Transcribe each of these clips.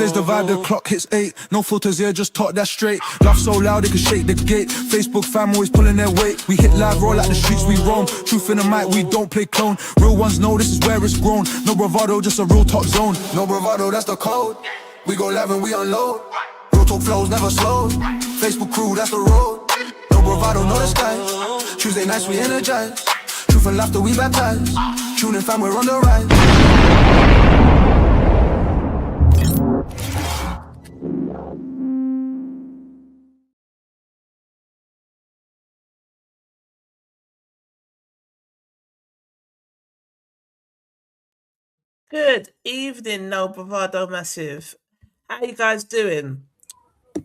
Tuesdays divide, the clock hits 8. No filters here, just talk that straight. Laugh so loud, they can shake the gate. Facebook fam always pulling their weight. We hit live, roll out the streets, we roam. Truth in the mic, we don't play clone. Real ones know this is where it's grown. No bravado, just a real top zone. No bravado, that's the code. We go live and we unload. Real talk flows, never slows. Facebook crew, that's the road. No bravado, no disguise. Tuesday nights, we energize. Truth and laughter, we baptize. Tune in fam, we're on the rise. Good evening, No Bravado Massive. How you guys doing?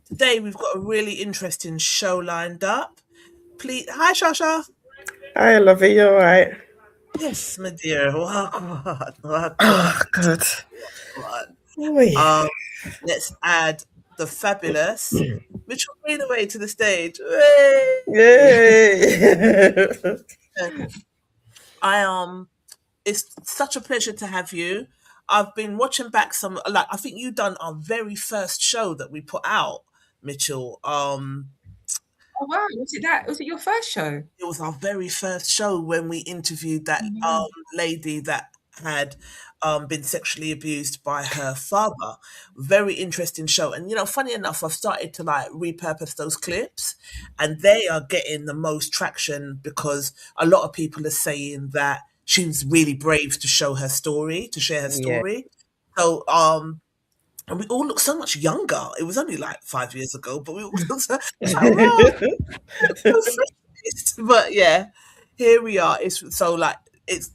Today we've got a really interesting show lined up. Please, hi Shasha. Hi, Lovey, you alright? Yes, my dear. Welcome. Oh, good. Let's add the fabulous Mitchelle Greenaway to the stage. Yay! It's such a pleasure to have you. I've been watching back some, like, I think you done our very first show that we put out, Mitchell. Oh wow, was it your first show? It was our very first show when we interviewed that lady that had been sexually abused by her father. Very interesting show. And funny enough, I've started to like repurpose those clips, and they are getting the most traction because a lot of people are saying that she's really brave to share her story. Yeah. So and we all look so much younger. It was only like 5 years ago, but we all look so but yeah, here we are. It's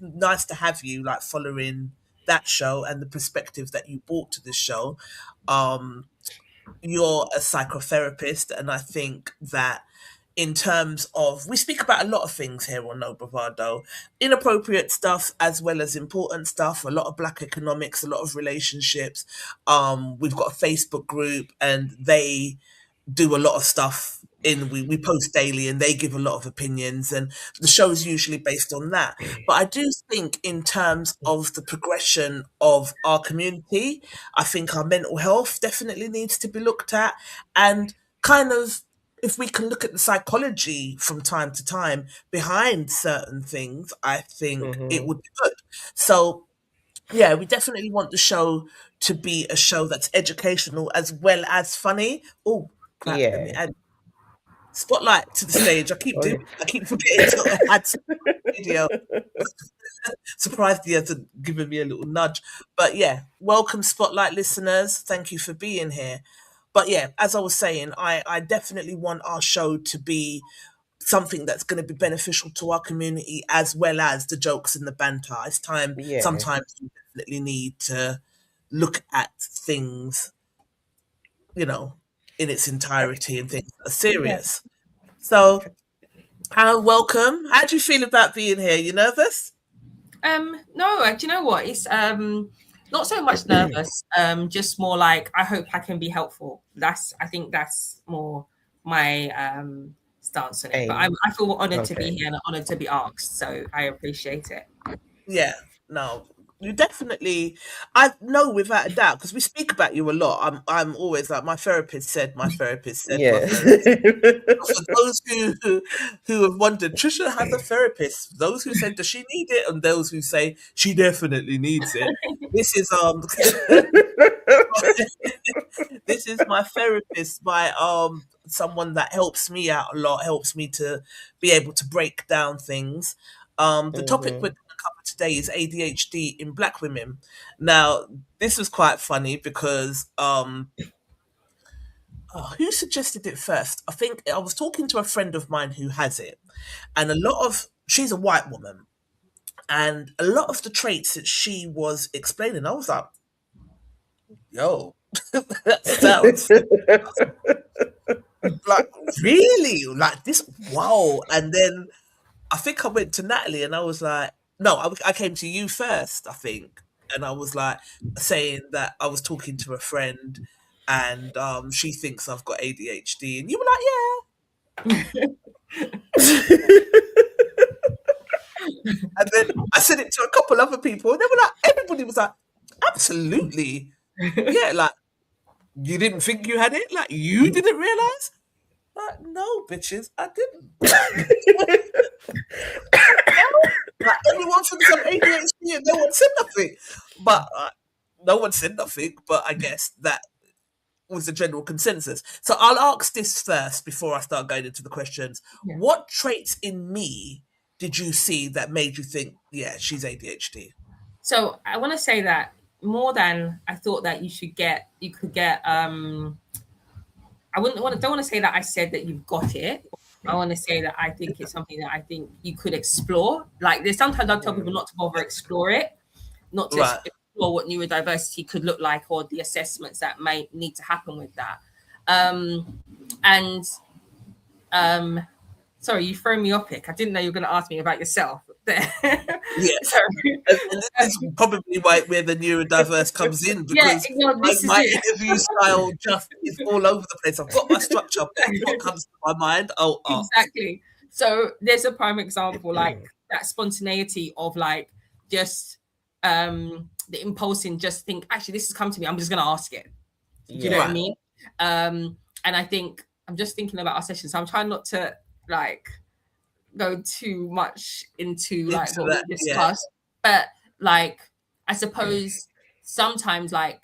nice to have you like following that show and the perspective that you brought to the show. You're a psychotherapist, and I think that in terms of, we speak about a lot of things here on No Bravado, inappropriate stuff as well as important stuff, a lot of black economics, a lot of relationships. We've got a Facebook group and they do a lot of stuff we post daily, and they give a lot of opinions, and the show is usually based on that. But I do think in terms of the progression of our community, I think our mental health definitely needs to be looked at, and kind of, if we can look at the psychology from time to time behind certain things, I think it would be good. So yeah, we definitely want the show to be a show that's educational as well as funny. Oh crap, Yeah. let me add spotlight to the stage. I keep forgetting to add video. Surprised he hasn't given me a little nudge. But yeah, welcome Spotlight listeners. Thank you for being here. But yeah, as I was saying, I definitely want our show to be something that's going to be beneficial to our community as well as the jokes and the banter. It's time. Yeah. Sometimes we definitely need to look at things, in its entirety, and things that are serious. So, welcome. How do you feel about being here? You nervous? No, do you know what? It's not so much nervous. Just more like, I hope I can be helpful. I think that's more my stance on it. But I feel honoured to be here and honoured to be asked. So I appreciate it. Yeah, no, you definitely, I know without a doubt, because we speak about you a lot. I'm always like, my therapist said. Yeah. For those who have wondered, Trisha has a therapist. Those who said, does she need it? And those who say she definitely needs it. This is this is my therapist, someone that helps me out a lot, helps me to be able to break down things. The topic we're going to cover today is ADHD in Black women. Now, this was quite funny because who suggested it first? I think I was talking to a friend of mine who has it, and she's a white woman, and a lot of the traits that she was explaining, I was like, yo, that sounds like, really? Like this? Wow. And then I think I went to Natalie and I was like, no, I came to you first, I think. And I was like saying that I was talking to a friend and she thinks I've got ADHD. And you were like, yeah. And then I said it to a couple other people and they were like, everybody was like, absolutely. Yeah, like You didn't think you had it? Like, you didn't realise? Like, no, bitches, I didn't. Like, everyone thinks I'm ADHD and no one said nothing. But no one said nothing, but I guess that was the general consensus. So I'll ask this first before I start going into the questions. Yeah. What traits in me did you see that made you think, yeah, she's ADHD? So I want to say that more than I thought that you could get, don't want to say that I said that you've got it. I want to say that I think it's something that I think you could explore. Like, there's sometimes I tell people not to bother explore it, not to Right. explore what neurodiversity could look like or the assessments that may need to happen with that. Sorry, you throw me off, Pick. I didn't know you were going to ask me about yourself. Yeah, and this is probably where the neurodiverse comes in, because my interview style just is all over the place. I've got my structure, but what comes to my mind, exactly. So there's a prime example, like that spontaneity of like just the impulse in just think, actually, this has come to me. I'm just going to ask it. Do you know what I mean? And I think I'm just thinking about our session, so I'm trying not to like go too much into like what we discussed, but like I suppose sometimes, like,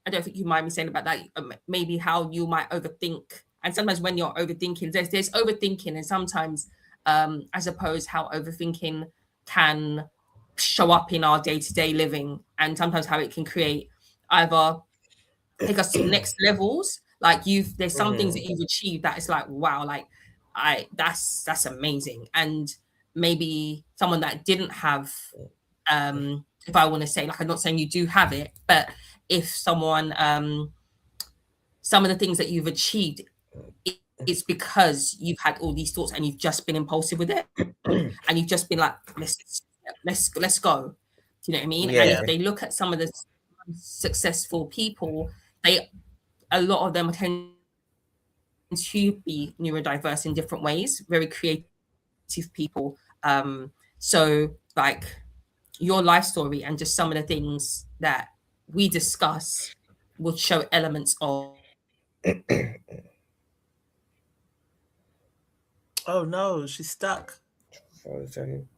I don't think you mind me saying about that, maybe how you might overthink, and sometimes when you're overthinking, there's overthinking, and sometimes I suppose how overthinking can show up in our day-to-day living, and sometimes how it can create either take us to next levels. Like there's some things that you've achieved that it's like, wow, like that's amazing. And maybe someone that didn't have, if I want to say, like, I'm not saying you do have it, but if someone, some of the things that you've achieved, it's because you've had all these thoughts and you've just been impulsive with it, and you've just been like, let's go. Do you know what I mean? Yeah. And if they look at some of the successful people, a lot of them tend to be neurodiverse in different ways, very creative people. So like your life story and just some of the things that we discuss will show elements of oh no, she's stuck. Frozen.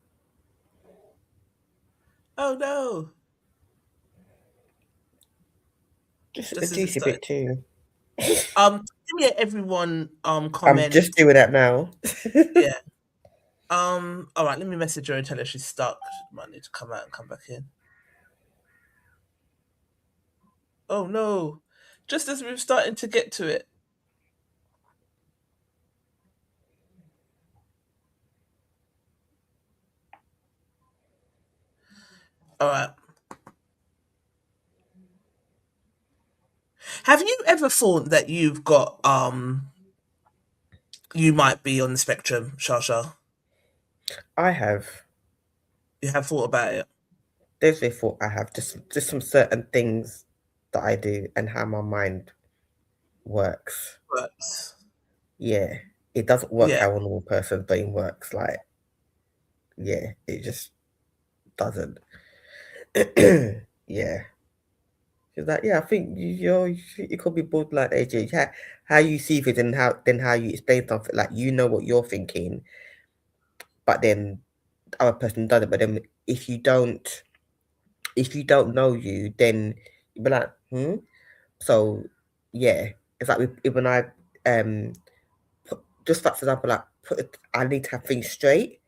Oh no. Just a juicy bit too. Yeah, everyone comment. I'm just doing that now. Yeah. All right, let me message her and tell her she's stuck. She might need to come out and come back in. Oh no. Just as we're starting to get to it. All right. Have you ever thought that you've got you might be on the spectrum, Shasha? I have. You have thought about it? There's a thought I have, just some certain things that I do and how my mind works. Yeah. It doesn't work how a normal person's brain works. Like, yeah, it just doesn't. Yeah. She's like, yeah, I think you could be borderline ADHD. How you see things and how you explain something, like, you know what you're thinking, but then the other person doesn't. But then if you don't know you, then you'll be like, So yeah, it's like when I just for example, like I need to have things straight,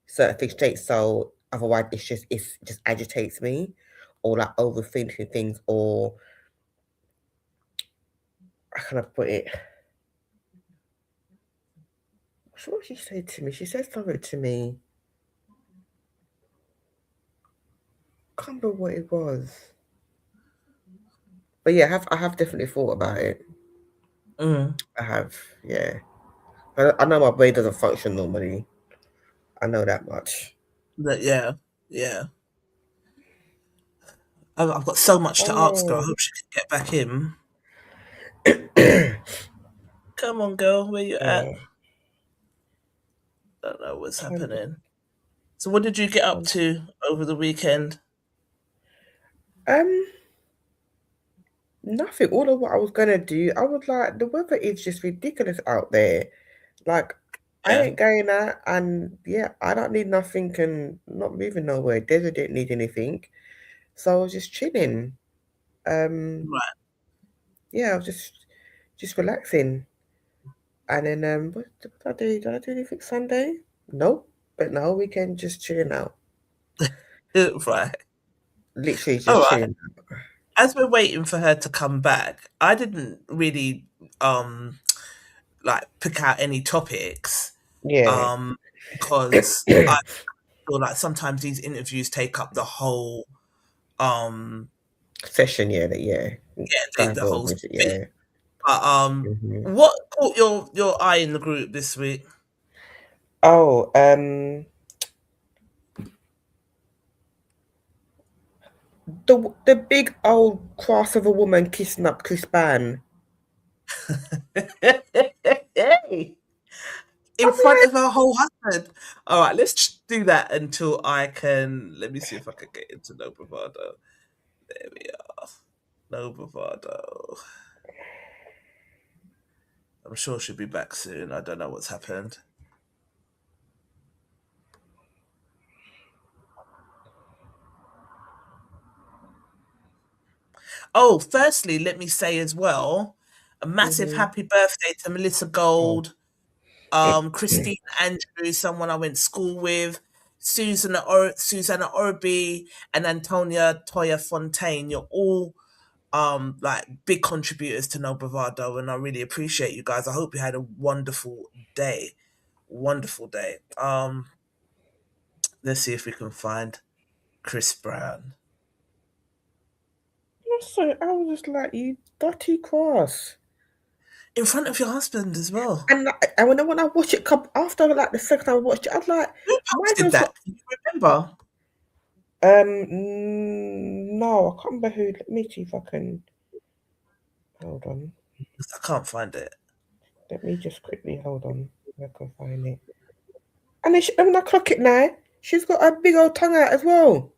certain things straight, so otherwise it just agitates me, or like overthinking things, or how can I put it? What did she say to me? She said something to me. I can't remember what it was. But yeah, I have definitely thought about it. I have, yeah. I know my brain doesn't function normally. I know that much. Yeah. I've got so much to ask her. I hope she can get back in. Come on, girl. Where you at? Don't know what's happening. So what did you get up to over the weekend? Nothing. All of what I was gonna do, I was like, the weather is just ridiculous out there. Like, I Yeah. ain't going out, and yeah, I don't need nothing, and not moving nowhere. Desert didn't need anything, so I was just chilling. Right. Yeah, I was just relaxing, and then what did I do? Did I do anything Sunday? Nope. But no, weekend just chilling out. Right. Literally All just right. chilling. As we're waiting for her to come back, I didn't really like pick out any topics Yeah. because I feel like sometimes these interviews take up the whole Session, yeah, the whole space. yeah. But Hmm. what caught your eye in the group this week? Oh, the big old cross of a woman kissing up Chris Ban. Hey, in I'm front like, of her whole husband. All right, let's do that until I can. Let me see if I can get into No Bravado. There we are. No Bravado. I'm sure she'll be back soon. I don't know what's happened. Oh, firstly, let me say as well, a massive hmm happy birthday to Melissa oh, Gold, Christine Andrews, someone I went to school with, Susanna Orby, and Antonia Toya Fontaine. You're all like big contributors to No Bravado, and I really appreciate you guys. I hope you had a wonderful day. Wonderful day. Let's see if we can find Chris Brown. so I was just like, you dirty cross. In front of your husband as well. And when I watch it come after like the second time I watched it, I was like, Who why posted does that? Can you remember? no, I can't remember who. Let me see if I can. Hold on. I can't find it. Let me just quickly hold on. I can find it. And then when I clock it now, she's got a big old tongue out as well.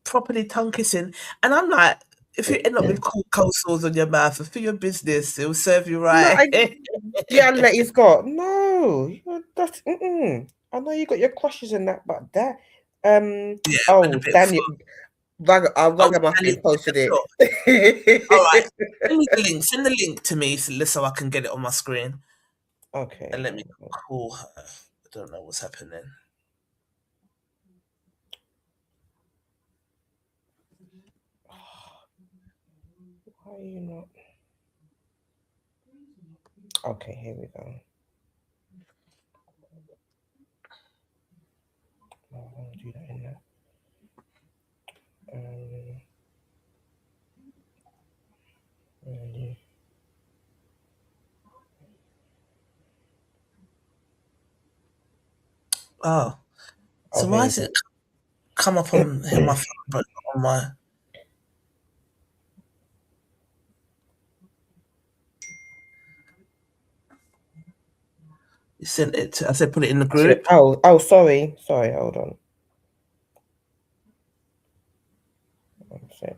Properly tongue kissing. And I'm like, if you end up with cold sores on your mouth, for your business, it'll serve you No, right. yeah, Letty's got no. That's I know you got your crushes and that, but that Yeah, went a oh bit Daniel full. Oh, Ragamuffin Daniel, posted sure. All right. it. Send me the link. Send the link to me so I can get it on my screen. And Okay. let me call her. I don't know what's happening. Why are you not? Okay, here we go. No, I'll do that in there. Really? Oh, Oh, so here why we is go. it come up on my phone, but not on my? You sent it. I said put it in the group Sorry. Hold on. 1 sec.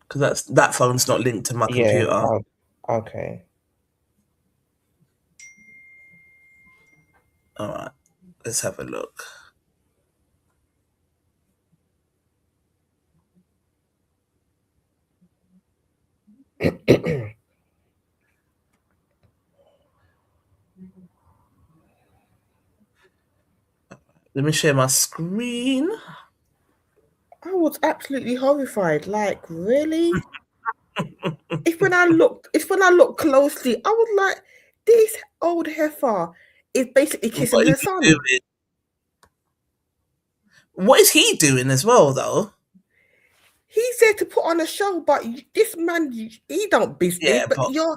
because that phone's not linked to my Yeah. computer. Okay. All right, let's have a look. Let me share my screen. I was absolutely horrified. Like, really? If when I look closely, I was like, this old heifer is basically kissing What her is he son. doing? What is he doing as well, though? He's there to put on a show, but this man, he don't business. Yeah, But but not. you're.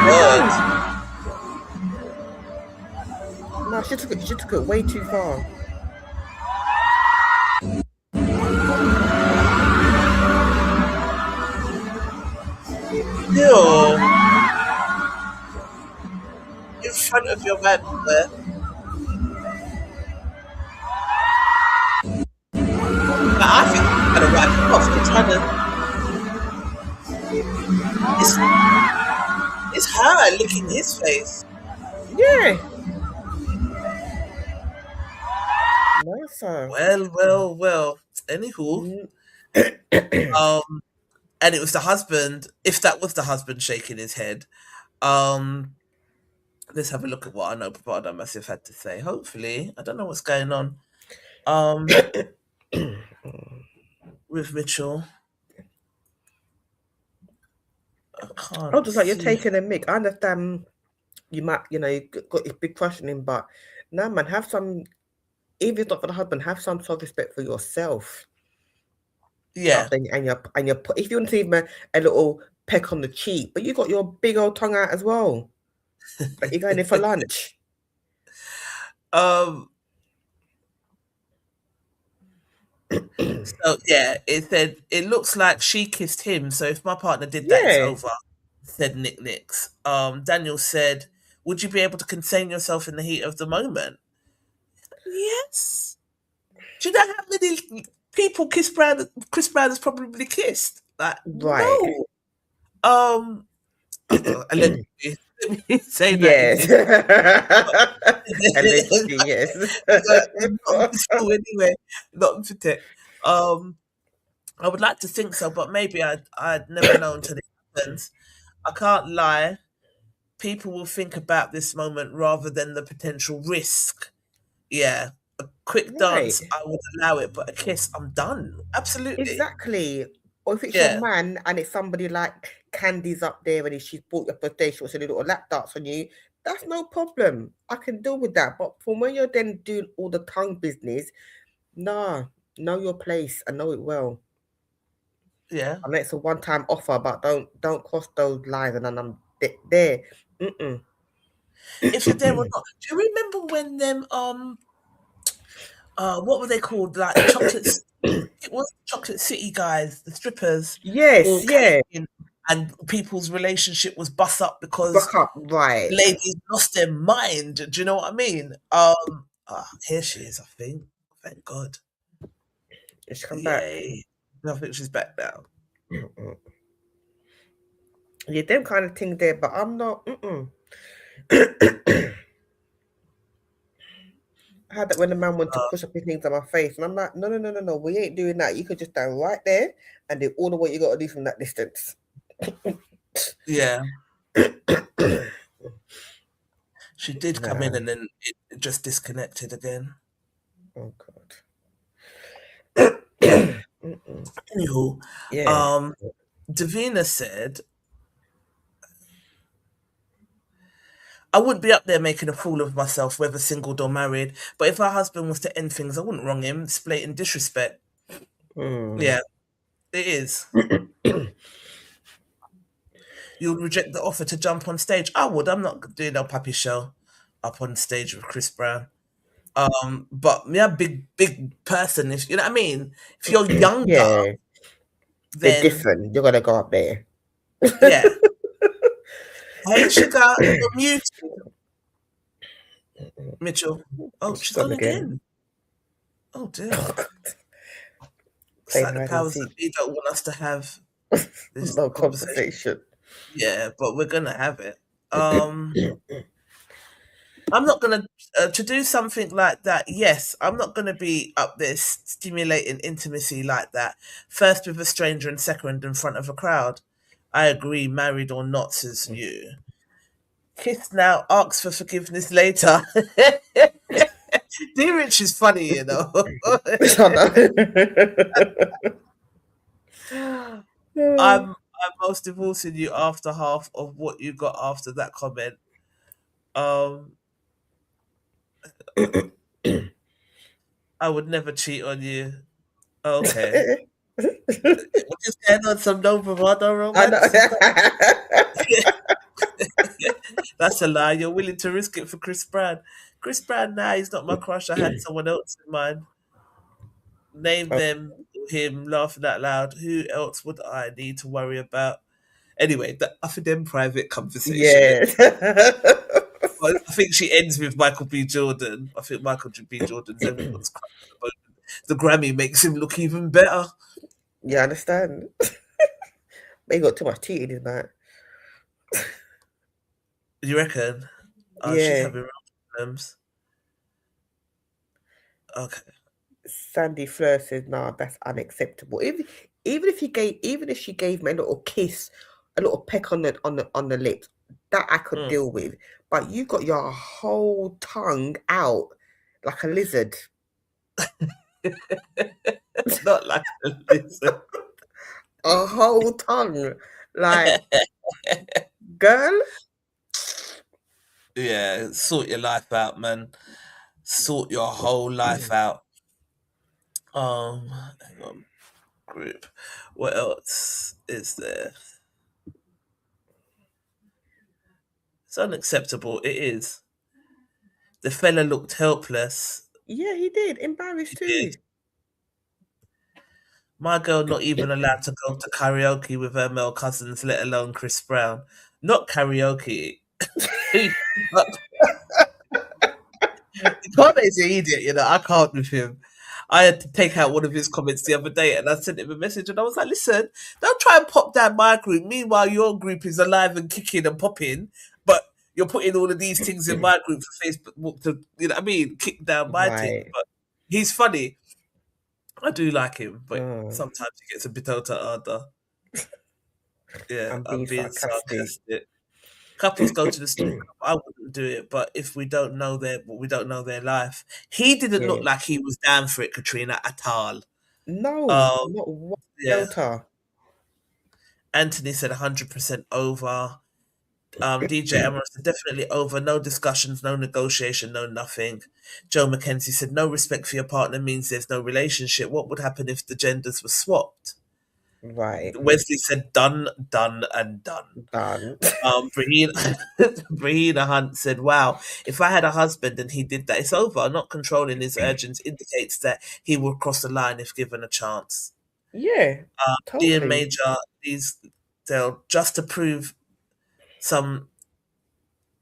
Word. No, she took it way too far. Still in front of your man there. What for trying to? It's her licking his face. Yeah. No, sir. Well. Anywho, and it was the husband. If that was the husband shaking his head, let's have a look at what I know Bravado Massive had to say. Hopefully, I don't know what's going on. With Mitchell. I can't Oh, just like you're see. taking a mick. I understand you might, you got this big crush on him, but no, man, have some, even if it's not for the husband, have some sort of respect for yourself. Yeah. And you're if you want to even a little peck on the cheek, but you got your big old tongue out as well. But you're going in for lunch. So yeah, it said it looks like she kissed him. So if my partner did that, it's over. Said Nick Nicks. Daniel said, "Would you be able to contain yourself in the heat of the moment?" Yes. Do you know how many people Chris Brown has probably kissed? Like, Right. no. Let me say yes. that. Allegedly, yes. Not for school anyway, not for tech. I would like to think so, but maybe I'd never know until it happens. I can't lie. People will think about this moment rather than the potential risk. Yeah. A quick dance, I would allow it, but a kiss, I'm done. Absolutely. Exactly. Or if it's your man and it's somebody like Candy's up there and she's brought you up a station with a little lap dance on you, that's no problem. I can deal with that. But from when you're then doing all the tongue business, nah, know your place and know it well. Yeah. I know it's a one-time offer, but don't cross those lines and then I'm there. If you're there or not. Do you remember when them what were they called? Like the chocolates. It was Chocolate City guys, the strippers. Yes, yeah. And people's relationship was bust up because right. ladies lost their mind. Do you know what I mean? Here she is, I think. Thank God. She's come back. I think she's back now. Yeah, them kind of thing there, but I'm not. I had that when the man wanted to push up his things on my face, and I'm like, no, we ain't doing that. You could just stand right there and do all the what you got to do from that distance. Yeah. She did come in and then it just disconnected again. Oh God. Anywho, Davina said, I wouldn't be up there making a fool of myself, whether single or married. But if our husband was to end things, I wouldn't wrong him. It's blatant disrespect. Yeah, it is. You would reject the offer to jump on stage. I would. I'm not doing a puppy show up on stage with Chris Brown. But me a big person. If you know what I mean. If you're younger, they're different. You're gonna go up there. Yeah. Hey, sugar, you're muted. Mitchell. Oh, she's gone again. Oh dear. It's like the powers that be don't want us to have this conversation. Yeah, but we're gonna have it. I'm not gonna to do something like that. Yes, I'm not gonna be up there stimulating intimacy like that. First with a stranger and second in front of a crowd. I agree, married or not, says you. Kiss now, ask for forgiveness later. Dear Rich is funny, you know. I'm most divorcing you after half of what you got after that comment. I would never cheat on you. Okay. What is going on? Some No Bravado romance? That's a lie. You're willing to risk it for Chris Brown. Chris Brown, he's not my crush. I had someone else in mind. Name them, him, laughing out loud. Who else would I need to worry about? Anyway, after them private conversation. Yeah. I think she ends with Michael B. Jordan. I think Michael B. Jordan's everyone's crush at the moment. The Grammy makes him look even better. Yeah, I understand. But he got too much tea in his night. You reckon? Oh, she's Yeah. having real problems. Okay. Sandy Fleur says, "Nah, that's unacceptable." Even if she gave me a little kiss, a little peck on the lips, that I could deal with. But you got your whole tongue out like a lizard. Not like a lizard. A whole tongue, like, girl. Yeah, sort your life out, man. Sort your whole life out. Hang on. Group. What else is there? It's unacceptable. It is. The fella looked helpless. Yeah, he did. Embarrassed He too. did. My girl not even allowed to go to karaoke with her male cousins, let alone Chris Brown. Not karaoke. Connor's an idiot, you know. I can't with him. I had to take out one of his comments the other day and I sent him a message and I was like, listen, don't try and pop down my group. Meanwhile, your group is alive and kicking and popping, but you're putting all of these things in my group for Facebook to, you know what I mean, kick down my thing. Right. But he's funny. I do like him, but Oh. sometimes he gets a bit out of order. Yeah, I'm being sarcastic. Couples go to the store. I wouldn't do it, but if we don't know their life. He didn't Yeah. look like he was down for it, Katrina, at all. No, not one Yeah. iota. Anthony said 100% over. DJ Emerald said definitely over. No discussions, no negotiation, no nothing. Joe McKenzie said no respect for your partner means there's no relationship. What would happen if the genders were swapped? Right. Wesley said done, and done. Done. Brahina Hunt said, wow, if I had a husband and he did that, it's over. Not controlling his urges indicates that he will cross the line if given a chance. Yeah. Totally. Ian Major, just to prove some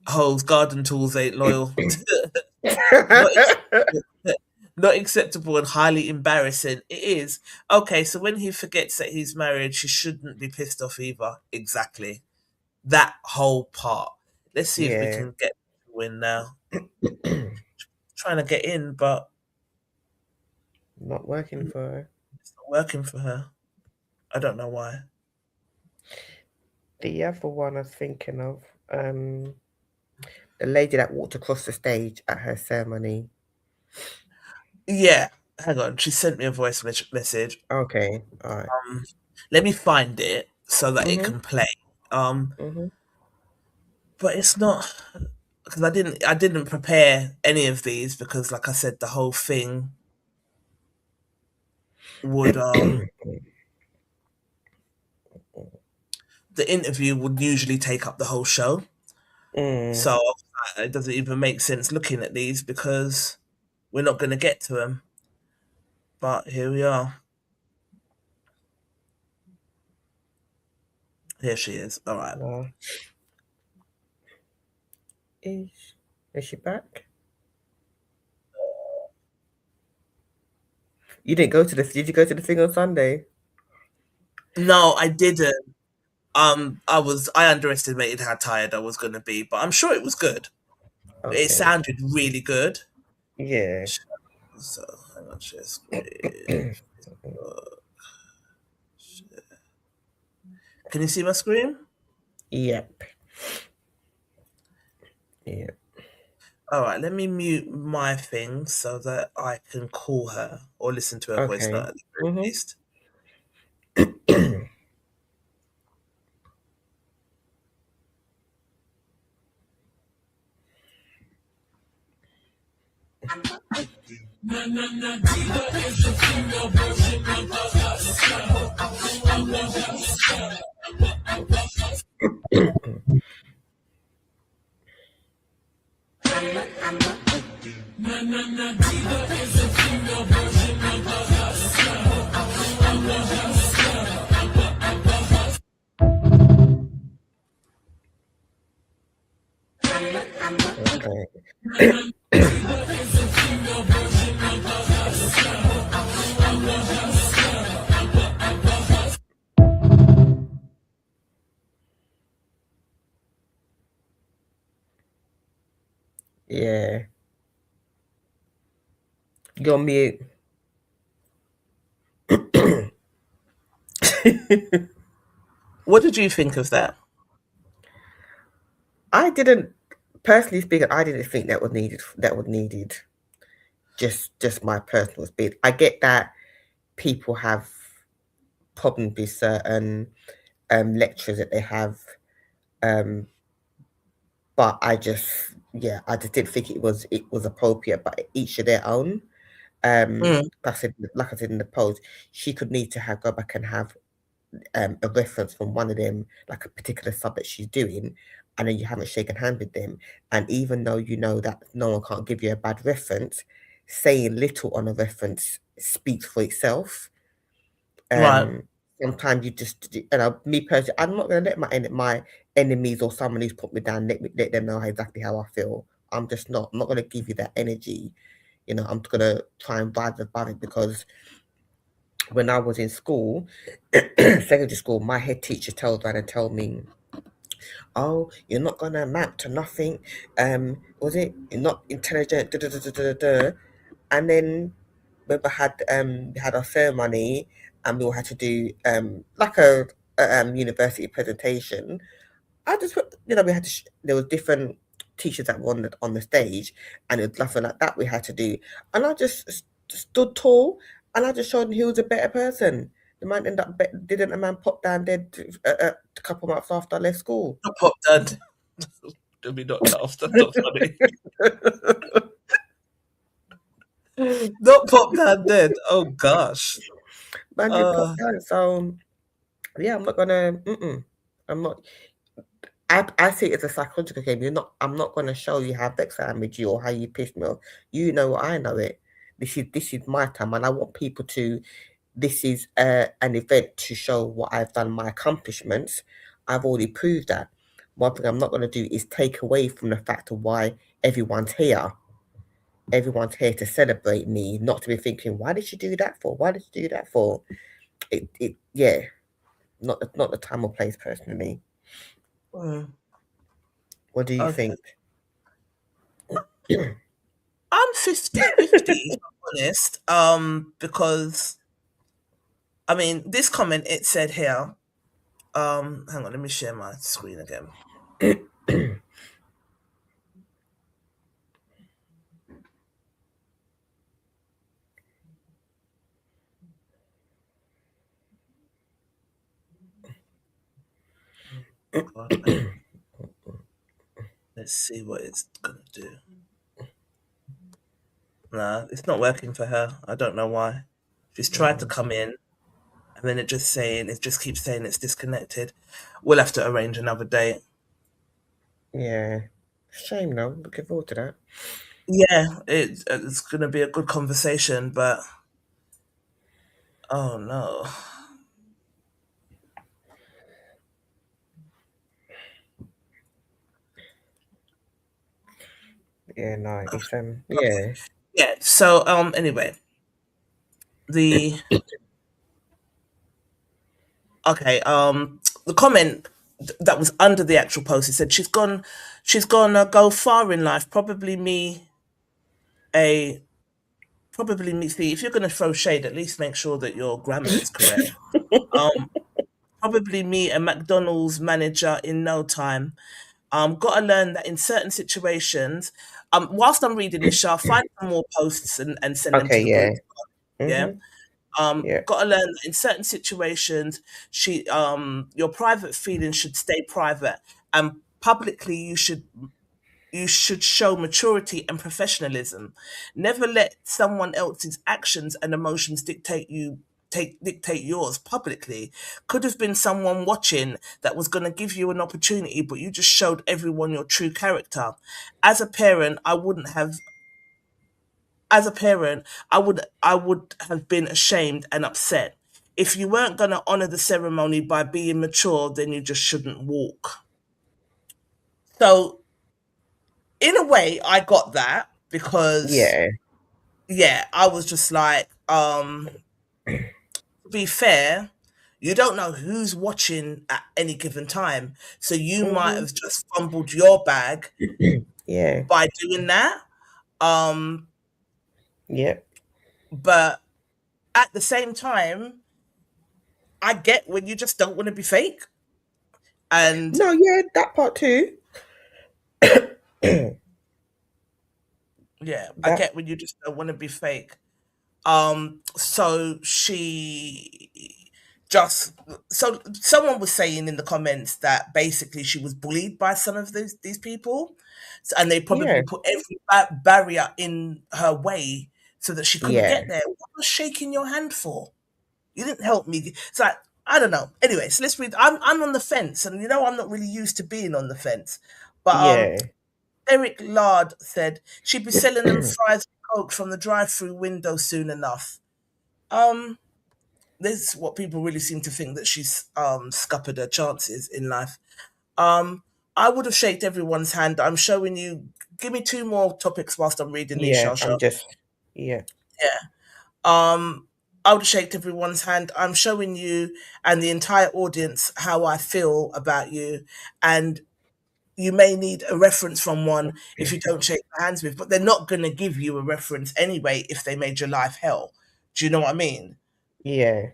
hoes garden tools ain't loyal. Not acceptable and highly embarrassing. It is. Okay, so when he forgets that he's married, she shouldn't be pissed off either. Exactly. That whole part. Let's see if we can get to win now. Trying to get in, but not working for her. It's not working for her. I don't know why. The other one I was thinking of, the lady that walked across the stage at her ceremony. Yeah, hang on. She sent me a voice message. Okay, all right. Let me find it so that it can play. But it's not because I didn't prepare any of these because, like I said, the whole thing would the interview would usually take up the whole show. So it doesn't even make sense looking at these because we're not going to get to them. But here we are. Here she is. All right. Is she back? Did you go to the thing on Sunday? No, I didn't. I underestimated how tired I was going to be, but I'm sure it was good. Okay. It sounded really good. Yeah. So, hang on, share screen. Can you see my screen? Yep. Yep. All right, let me mute my thing so that I can call her or listen to her voice note at the very least. Yeah. You're mute. What did you think of that? I didn't, personally speaking, I didn't think that was needed. That was needed. Just my personal speed. I get that people have problems with certain lectures that they have, but I just didn't think it was appropriate. But each of their own. Mm, Like I said in the post, she could need to go back and have a reference from one of them, like a particular subject she's doing, and then you haven't shaken hands with them. And even though you know that no one can't give you a bad reference, saying little on a reference speaks for itself. right. Sometimes you just, me personally, I'm not going to let my enemies or someone who's put me down let them know exactly how I feel. I'm not going to give you that energy. I'm just going to try and rise above it, because when I was in school, secondary school, my head teacher told me, "Oh, you're not gonna amount to nothing. Was it? You're not intelligent." Da, da, da, da, da, da. And then we had our ceremony, and we all had to do like a university presentation. I just, we had to. There was different teachers that were on the stage, and it was nothing like that we had to do. And I just stood tall, and I just showed him he was a better person. The man ended up didn't a man pop down dead a couple months after I left school. Not pop dad. To be not laughed. That's not funny. Not pop dad dead. Oh gosh. Man, you pop Uh, down. So yeah, I'm not gonna. I'm not. I see it as a psychological game. I'm not going to show you how vexed I am with you or how you pissed me off. You know I know it. This is my time, and I want people to. This is an event to show what I've done, my accomplishments. I've already proved that. One thing I'm not going to do is take away from the fact of why everyone's here. Everyone's here to celebrate me, not to be thinking, why did she do that for? Why did she do that for? Yeah, not the time or place personally. mm, What do you okay. think? I'm 50-50, if I'm honest. Because I mean, this comment it said here. Hang on, let me share my screen again. God, let's see what it's gonna do. Nah, it's not working for her. I don't know why. She's tried to come in, and then it just keeps saying it's disconnected. We'll have to arrange another date. Yeah. Shame though. Looking forward to that. Yeah, it's gonna be a good conversation, but oh no. Yeah, no, Okay. it's yeah. Yeah. So anyway, the okay the comment that was under the actual post, it said she's gonna go far in life. A probably me. See, if you're gonna throw shade, at least make sure that your grammar is correct. Um, probably me a McDonald's manager in no time. Got to learn that in certain situations. Whilst I'm reading this, I'll find some more posts and send them to Okay, the yeah. group. Yeah. Mhm. Yeah. Got to learn that in certain situations, your private feelings should stay private, and publicly you should show maturity and professionalism. Never let someone else's actions and emotions dictate yours publicly. Could have been someone watching that was going to give you an opportunity, but you just showed everyone your true character. As a parent, I wouldn't have. As a parent, I would have been ashamed and upset. If you weren't going to honor the ceremony by being mature, then you just shouldn't walk. So in a way, I got that because Yeah. yeah, I was just like, to be fair, you don't know who's watching at any given time. So you might Mhm. have just fumbled your bag Yeah. by doing that. Um, Yeah. but at the same time, I get when you just don't want to be fake. And No, yeah, that part too. yeah, I That get when you just don't want to be fake. So she just so someone was saying in the comments that basically she was bullied by some of these people, and they yeah. probably put every barrier in her way so that she couldn't Yeah. get there. What was shaking your hand for? You didn't help me. It's like I don't know. Anyway, so let's read. I'm on the fence, and I'm not really used to being on the fence, but Yeah. Eric Lard said she'd be selling them fries and coke from the drive-through window soon enough. Um, this is what people really seem to think, that she's scuppered her chances in life. Um, I would have shaked everyone's hand. I'm showing you. Give me two more topics whilst I'm reading these, Yeah. Shasha. I'm just yeah. Yeah. I would have shaked everyone's hand. I'm showing you and the entire audience how I feel about you, and you may need a reference from one if you don't shake hands with, but they're not going to give you a reference anyway if they made your life hell. Do you know what I mean? Yeah.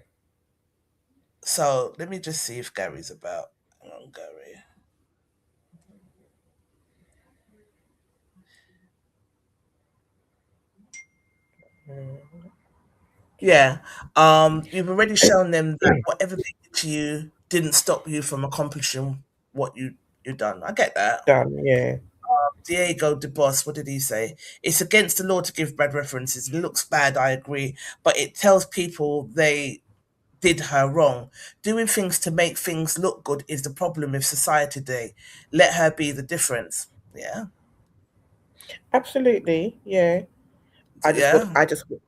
So let me just see if Gary's about. Hang on, Gary. Yeah. You've already shown them that whatever they did to you didn't stop you from accomplishing what you done. I get that. Done. Yeah. Diego de Boss, what did he say? It's against the law to give bad references. It looks bad, I agree, but it tells people they did her wrong. Doing things to make things look good is the problem with society today. Let her be the difference. Yeah. Absolutely. Yeah. I just would. Yeah.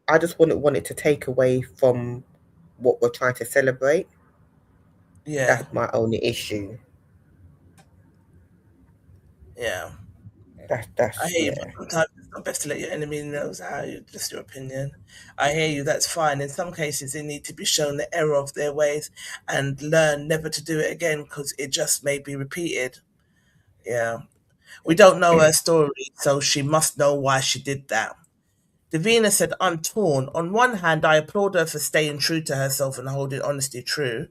I just wouldn't want it to take away from what we're trying to celebrate. Yeah. That's my only issue. Yeah. I That's hear you, but yeah. sometimes it's not best to let your enemy know how you just your opinion. I hear you, that's fine. In some cases they need to be shown the error of their ways and learn never to do it again, because it just may be repeated. Yeah. We don't know her story, so she must know why she did that. Davina said, I'm torn. On one hand, I applaud her for staying true to herself and holding honesty true.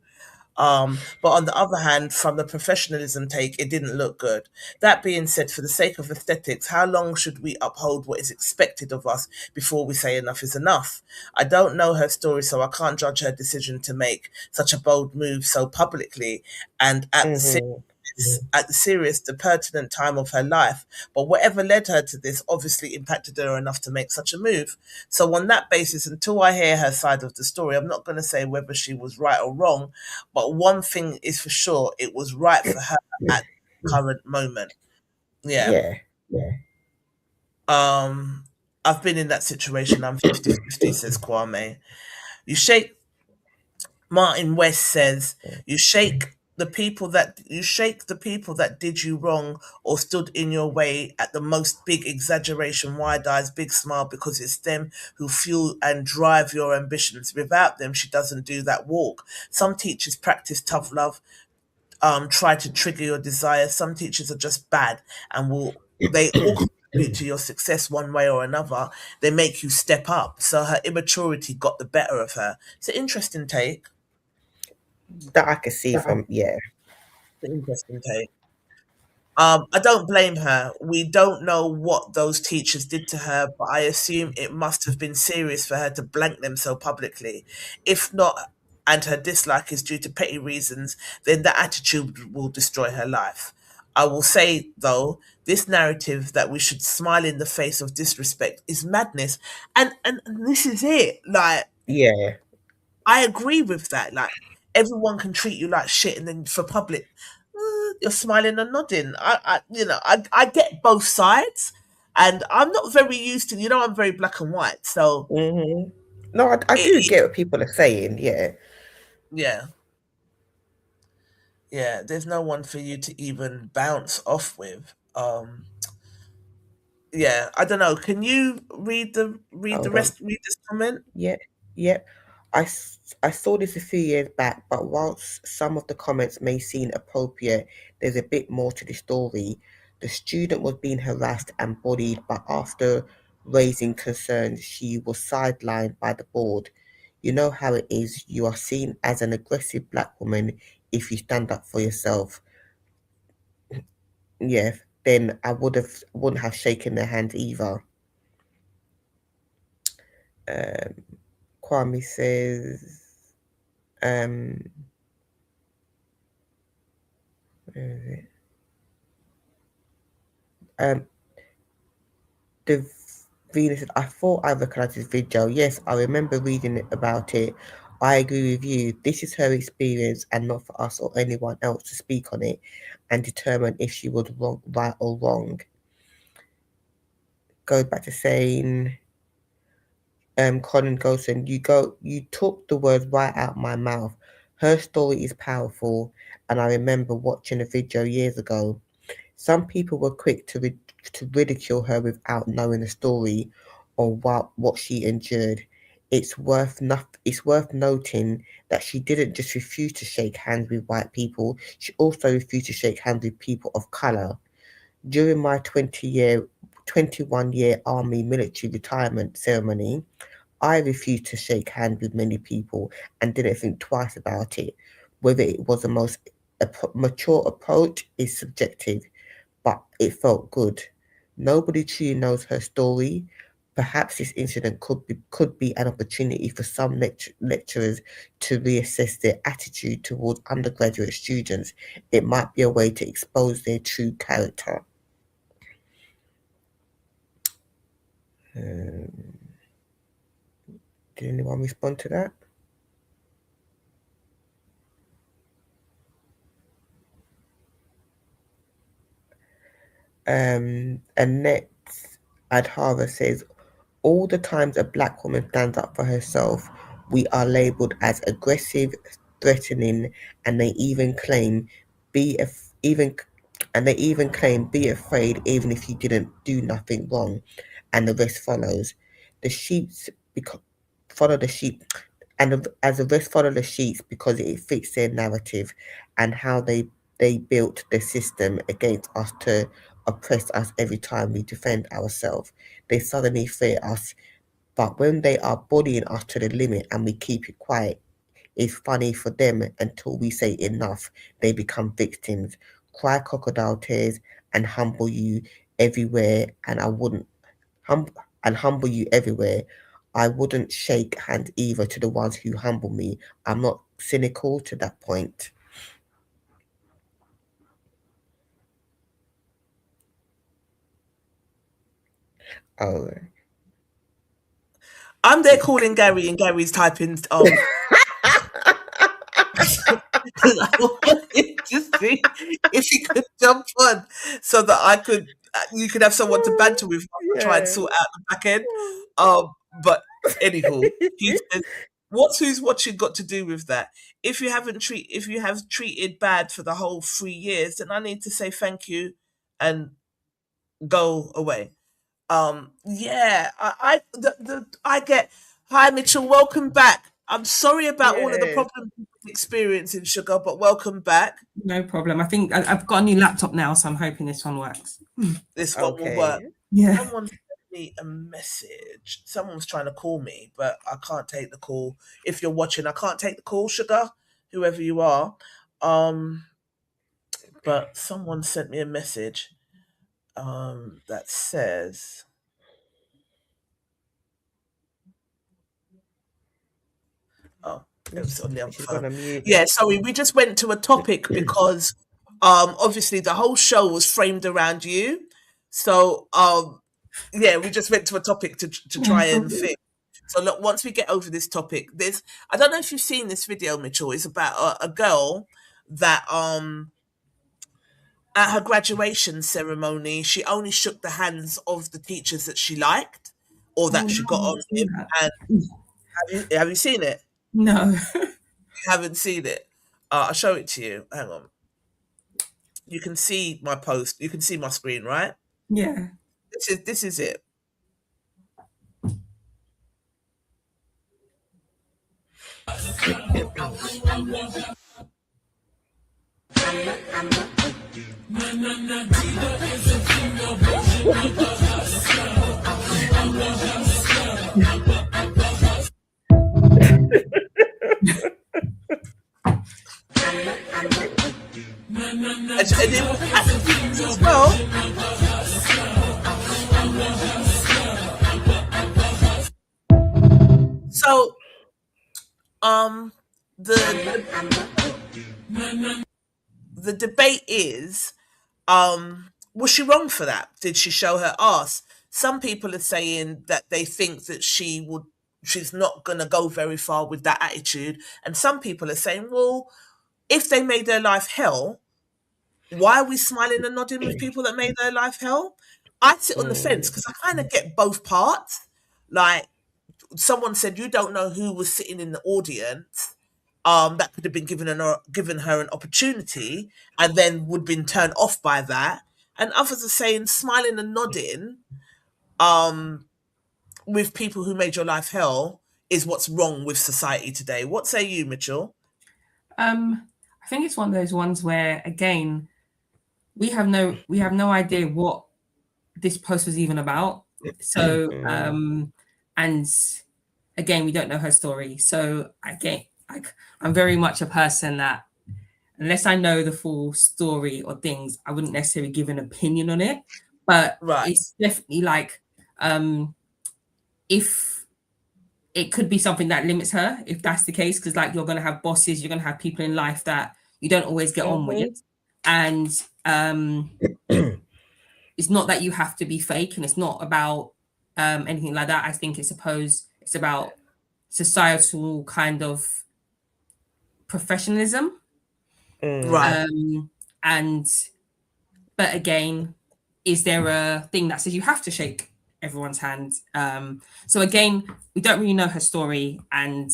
But on the other hand, from the professionalism take, it didn't look good. That being said, for the sake of aesthetics, how long should we uphold what is expected of us before we say enough is enough? I don't know her story, so I can't judge her decision to make such a bold move so publicly and Mhm. at the pertinent time of her life. But whatever led her to this obviously impacted her enough to make such a move. So on that basis, until I hear her side of the story, I'm not going to say whether she was right or wrong. But one thing is for sure, it was right for her at the current moment. Yeah. Yeah. I've been in that situation. I'm 50-50, says Kwame. You shake Martin West says, you shake the people that did you wrong or stood in your way at the most big exaggeration, wide eyes, big smile, because it's them who fuel and drive your ambitions. Without them, she doesn't do that walk. Some teachers practice tough love, try to trigger your desires. Some teachers are just bad and they all contribute to your success one way or another. They make you step up. So her immaturity got the better of her. It's an interesting take. That I could see from yeah. Interesting take. I don't blame her. We don't know what those teachers did to her, but I assume it must have been serious for her to blank them so publicly. If not, and her dislike is due to petty reasons, then that attitude will destroy her life. I will say, though, this narrative that we should smile in the face of disrespect is madness. And this is it. Like, Yeah. I agree with that. Like, everyone can treat you like shit, and then for public, you're smiling and nodding. I get both sides, and I'm not very used to. I'm very black and white, so Mhm. No, I do it get what people are saying. Yeah. yeah, yeah. There's no one for you to even bounce off with. Yeah, I don't know. Can you read the Hold on. rest? Read this comment. Yeah. Yeah. I saw this a few years back, but whilst some of the comments may seem appropriate, there's a bit more to the story. The student was being harassed and bullied, but after raising concerns, she was sidelined by the board. You know how it is. You are seen as an aggressive black woman if you stand up for yourself. Yeah, then I wouldn't have shaken their hand either. Kwame says, where is it? The Venus said, I thought I recognized this video. Yes, I remember reading about it. I agree with you. This is her experience and not for us or anyone else to speak on it and determine if she was wrong, right or wrong. Goes back to saying, Colin Golson, you took the words right out my mouth. Her story is powerful, and I remember watching a video years ago. Some people were quick to ridicule her without knowing the story or what she endured. It's worth noting that she didn't just refuse to shake hands with white people, she also refused to shake hands with people of colour. During my 21-year Army military retirement ceremony, I refused to shake hands with many people and didn't think twice about it. Whether it was the most mature approach is subjective, but it felt good. Nobody truly knows her story. Perhaps this incident could be an opportunity for some lecturers to reassess their attitude towards undergraduate students. It might be a way to expose their true character. Did anyone respond to that? Annette Adhara says, all the times a black woman stands up for herself, we are labelled as aggressive, threatening, and they even claim be afraid even if you didn't do nothing wrong, and the rest follows. The sheeps follow the sheep, and as the rest follow the sheets because it fits their narrative and how they built the system against us to oppress us every time we defend ourselves. They suddenly fear us, but when they are bullying us to the limit and we keep it quiet, it's funny for them until we say enough. They become victims, cry crocodile tears, and humble you everywhere. And humble you everywhere. I wouldn't shake hands either to the ones who humble me. I'm not cynical to that point. Oh, I'm there calling Gary, and Gary's typing. Just see if he could jump on, so that you could have someone to banter with while I try and sort out the back end. But anywho, he says, "What's who's watching got to do with that? If you have treated bad for the whole 3 years, then I need to say thank you and go away." Yeah, I get. Hi, Mitchell. Welcome back. I'm sorry about all of the problems you've been experiencing, Sugar, but welcome back. No problem. I think I've got a new laptop now, so I'm hoping this one works. This one will work. Yeah. Someone sent me a message. Someone's trying to call me, but I can't take the call. If you're watching, I can't take the call, Sugar, whoever you are. But someone sent me a message that says, oh, it was on the other phone. Yeah, sorry, we just went to a topic because obviously the whole show was framed around you. So yeah, we just went to a topic to try and think. So look, once we get over this topic, I don't know if you've seen this video, Mitchell. It's about a girl that at her graduation ceremony, she only shook the hands of the teachers that she liked or that she got on with. And have you seen it? No. You haven't seen it. I'll show it to you. Hang on. You can see my post. You can see my screen, right? Yeah. This is it. And it was attitudes as well. So, the debate is, was she wrong for that? Did she show her ass? Some people are saying that they think that she's not gonna go very far with that attitude, and some people are saying, well, if they made their life hell, why are we smiling and nodding with people that made their life hell? I sit on the fence because I kind of get both parts. Like, someone said, you don't know who was sitting in the audience that could have been given her an opportunity and then would have been turned off by that. And others are saying smiling and nodding with people who made your life hell is what's wrong with society today. What say you, Mitchell? I think it's one of those ones where, again, we have no idea what this post was even about. So, and again, we don't know her story. So again, I'm very much a person that, unless I know the full story or things, I wouldn't necessarily give an opinion on it. But It's definitely like, if it could be something that limits her, if that's the case, because like you're going to have bosses, you're going to have people in life that you don't always get on with. And it's not that you have to be fake, and it's not about anything like that. I think it's about societal kind of professionalism. Right. But again, is there a thing that says you have to shake everyone's hand? So again, we don't really know her story, and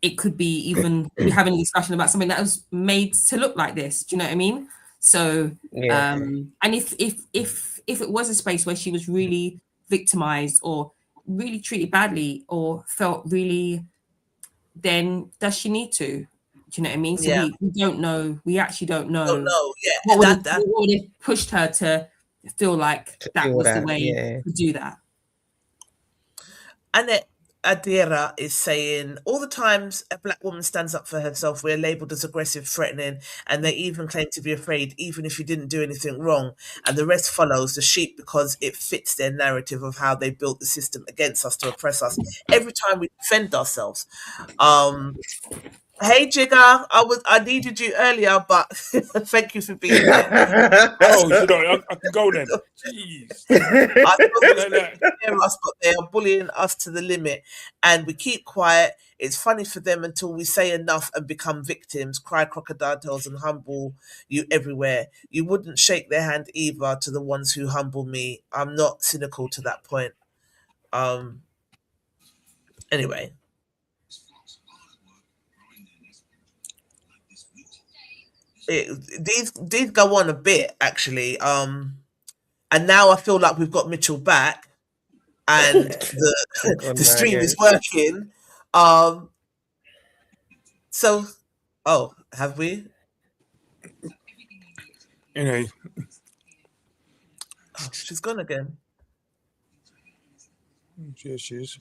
it could be even we having a discussion about something that was made to look like this. Do you know what I mean? So and if it was a space where she was really victimized or really treated badly or felt really, then does she need to? Do you know what I mean? So we don't know. We actually don't know. What would have pushed her to feel like that was the way to do that? Annette Adira is saying, all the times a black woman stands up for herself, we're labelled as aggressive, threatening, and they even claim to be afraid, even if you didn't do anything wrong. And the rest follows the sheep because it fits their narrative of how they built the system against us to oppress us. Every time we defend ourselves. Hey Jigger, I needed you earlier, but thank you for being here. I can go then. Jeez. I thought they hear us, but they are bullying us to the limit, and we keep quiet. It's funny for them until we say enough and become victims, cry crocodiles and humble you everywhere. You wouldn't shake their hand either to the ones who humble me. I'm not cynical to that point. Anyway. These go on a bit actually, and now I feel like we've got Mitchell back, and the stream is working. So, have we? Anyway, she's gone again. Here she is.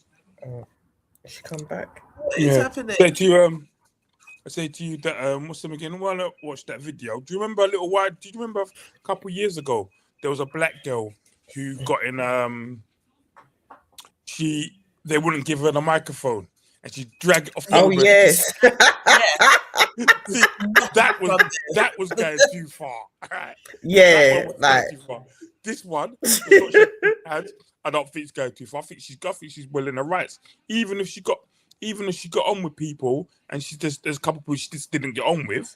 She come back. What is happening? I say to you that what's them again? Why not watch that video? Do you remember a couple of years ago there was a black girl who got in they wouldn't give her the microphone and she dragged it off the yes. See, that was going too far. Yeah, like too far. This one, I don't think it's going too far. I think she's well in her rights. Even if she got on with people and there's a couple of people she just didn't get on with,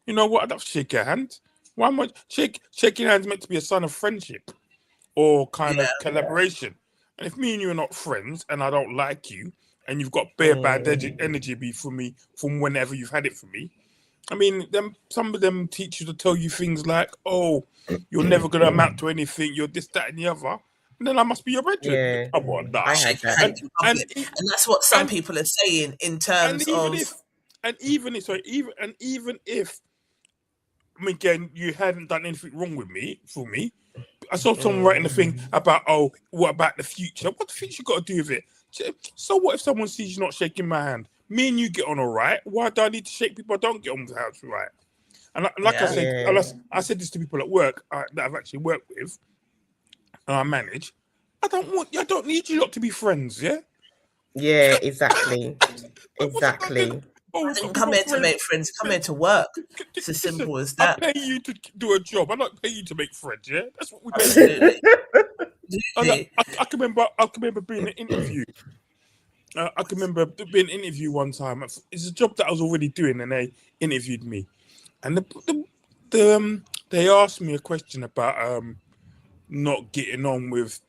you know what? I'd have to shake her hand. Why am I shaking hands meant to be a sign of friendship or kind of collaboration? And if me and you are not friends and I don't like you and you've got bare bad energy be for me from whenever you've had it for me, I mean, some of them teach you to tell you things like, oh, you're never going to amount to anything, you're this, that, and the other. And then I must be your brethren. Yeah. I want that. And that's what some people are saying in terms of. Even if mean, again, you hadn't done anything wrong with me for me. I saw someone writing a thing about, oh, what about the future? What the future got to do with it? So what if someone sees you not shaking my hand? Me and you get on all right. Why do I need to shake people I don't get on with the house right? And like I said, I said this to people at work that I've actually worked with and I manage. I don't need you lot to be friends, yeah? Yeah, exactly. Exactly. I didn't come here to make friends. Come here to work. It's as simple as that. I pay you to do a job. I don't pay you to make friends. Yeah, that's what we do. Absolutely. I can remember being an interview. I can remember being an interview one time. It's a job that I was already doing, and they interviewed me. And they asked me a question about not getting on with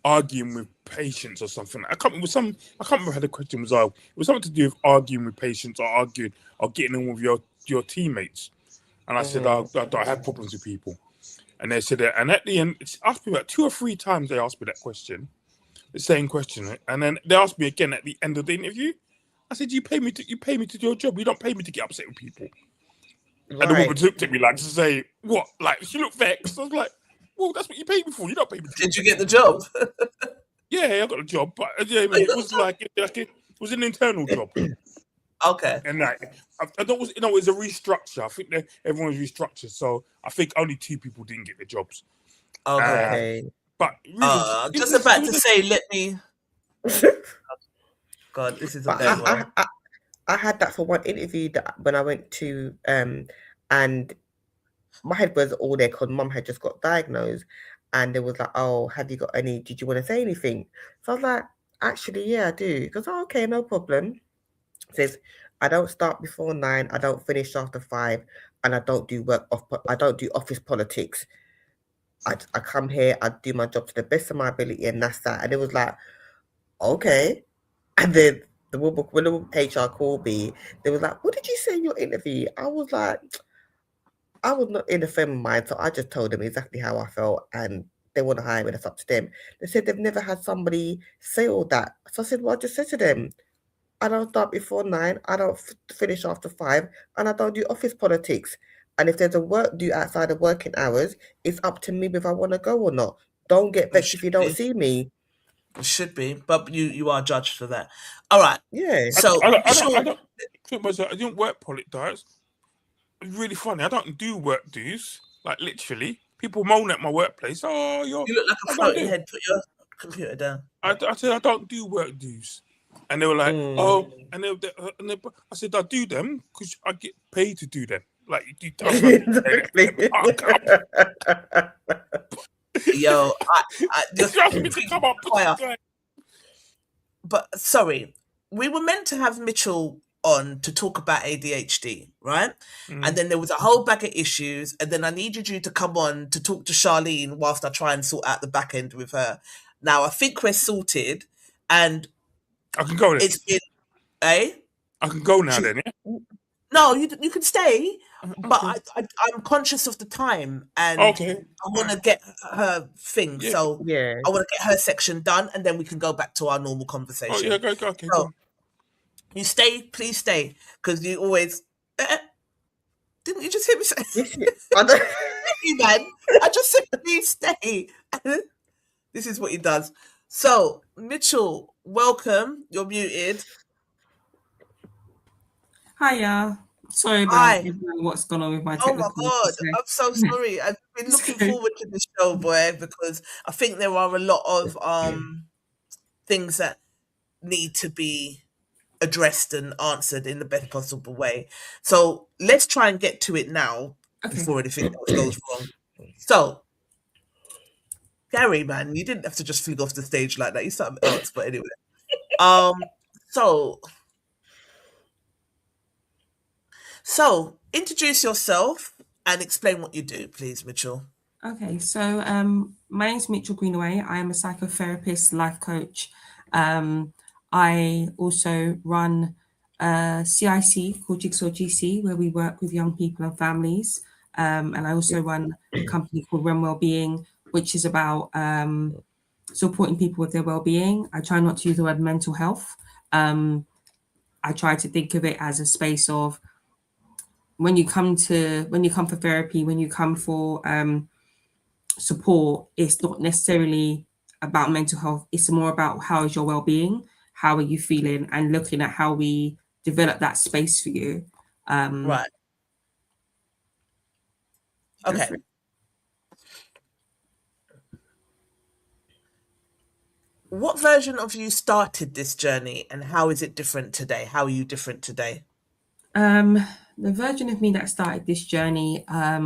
arguing with patients or something. I can't remember how the question was. It was something to do with arguing with patients or getting on with your teammates. And I said I have problems with people. And they said that, and at the end, it's asked me about 2 or 3 times. They asked me that question, the same question, and then they asked me again at the end of the interview. I said, "You pay me to do your job. You don't pay me to get upset with people." Right. And the woman looked at me like to say, "What?" Like she looked vexed. I was like, "Well, that's what you pay me for. You don't pay me." Did you get the job? Yeah, I got a job, but it was it was an internal job. Okay. And I thought it was a restructure. I think that everyone was restructured, so I think only 2 people didn't get the jobs. Okay. But really, just about to say, let me. God, this is a bad one. I had that for one interview that when I went to, and my head was all there because Mum had just got diagnosed, and it was like, "Oh, have you got any? Did you want to say anything?" So I was like, "Actually, yeah, I do." He goes, "Oh, okay, no problem." Says, "I don't start before 9. I don't finish after 5, and I don't do I don't do office politics. I come here, I do my job to the best of my ability, and that's that." And it was like, okay. And then when the HR called me, they was like, "What did you say in your interview?" I was like, I was not in the frame of mind, so I just told them exactly how I felt, and they want to hire me. That's up to them. They said they've never had somebody say all that. So I said, "Well, I just said to them, I don't start before 9, I don't finish after 5, and I don't do office politics. And if there's a work due outside of working hours, it's up to me if I want to go or not. Don't get vexed if you don't see me." It should be, but you are judged for that. All right. Yeah. So I didn't work polit diets. It's really funny. I don't do work dues. Like literally, people moan at my workplace. "Oh, you look like a floating head. Put your computer down. I said I don't do work dues, and they were like, "Oh," and I said I do them because I get paid to do them. Like you do. Exactly. Yo, I just asked me to come up. But sorry, we were meant to have Mitchell on to talk about ADHD, right? And then there was a whole bag of issues, and then I needed you to come on to talk to Charlene whilst I try and sort out the back end with her. Now I think we're sorted, and I can go then. it's been, I can go now then, yeah? No, you can stay, but I'm conscious of the time, and I want to get her thing. Yeah. So Yeah. I want to get her section done, and then we can go back to our normal conversation. Oh yeah, go. Okay, so, you stay, please stay, because you always didn't you just hear me say? Man, I just said please stay. This is what he does. So Mitchell, welcome. You're muted. Hiya. Sorry about what's going on with my technical. Oh my God, I'm so sorry. I've been looking forward to this show, boy, because I think there are a lot of things that need to be addressed and answered in the best possible way. So let's try and get to it now before anything else goes wrong. So, Gary, man, you didn't have to just fling off the stage like that. You something else, but anyway. So introduce yourself and explain what you do, please, Mitchell. Okay, so my name's Mitchelle Greenaway. I am a psychotherapist, life coach. I also run a CIC called Jigsaw GC, where we work with young people and families. And I also run a company called REM Wellbeing, which is about supporting people with their well-being. I try not to use the word mental health. I try to think of it as a space of when you come for therapy, when you come for support, it's not necessarily about mental health. It's more about how is your well-being, how are you feeling, and looking at how we develop that space for you. Right. Okay. What version of you started this journey, and how is it different today? How are you different today? The version of me that started this journey, I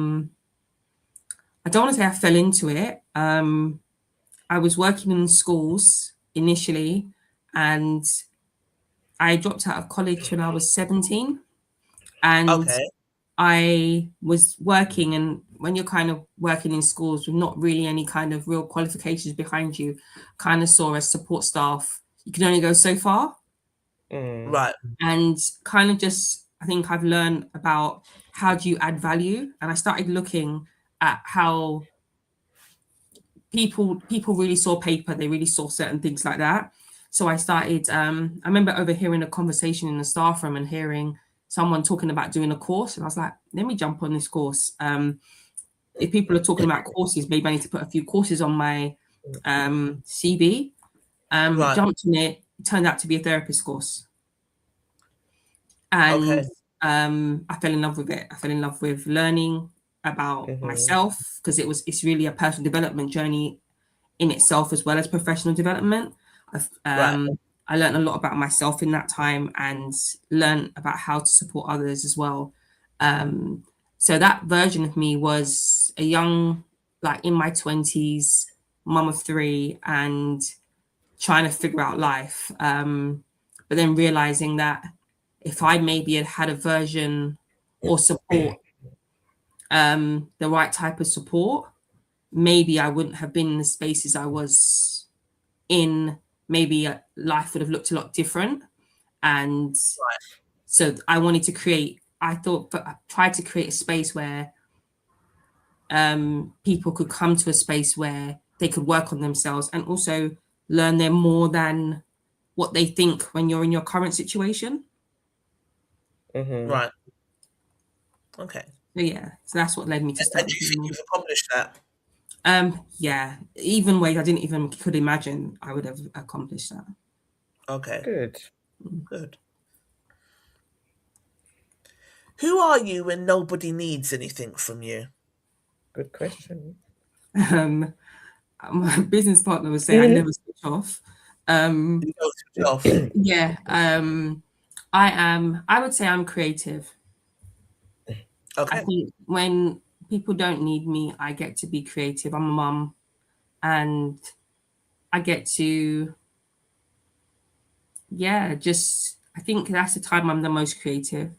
don't want to say I fell into it. I was working in schools initially, and I dropped out of college when I was 17, and Okay. I was working, and when you're kind of working in schools with not really any kind of real qualifications behind you, kind of saw as support staff, you can only go so far. Right. And kind of just, I think I've learned about how do you add value. And I started looking at how people really saw paper, they really saw certain things like that. So I started, I remember overhearing a conversation in the staff room and hearing someone talking about doing a course. And I was like, let me jump on this course. If people are talking about courses, maybe I need to put a few courses on my CV. Right. Jumped on it, turned out to be a therapist course. And Okay. I fell in love with it. I fell in love with learning about myself, because it's really a personal development journey in itself as well as professional development. Right. I learned a lot about myself in that time and learned about how to support others as well. So that version of me was a young, like in my 20s, mum of 3 and trying to figure out life. But then realizing that if I maybe had a version or support, the right type of support, maybe I wouldn't have been in the spaces I was in. Maybe life would have looked a lot different. And so I wanted to create, I tried to create a space where people could come to a space where they could work on themselves and also learn they're more than what they think when you're in your current situation. Right. Okay. So yeah, so that's what led me to And start. do you think you've accomplished that? Yeah, even ways I didn't even could imagine I would have accomplished that. Okay. Good. Good. Who are you when nobody needs anything from you? Good question. My business partner would say I never switch off. You know yourself. Yeah, I would say I'm creative. I Okay. think when people don't need me, I get to be creative. I'm a mum, and I get to, I think that's the time I'm the most creative,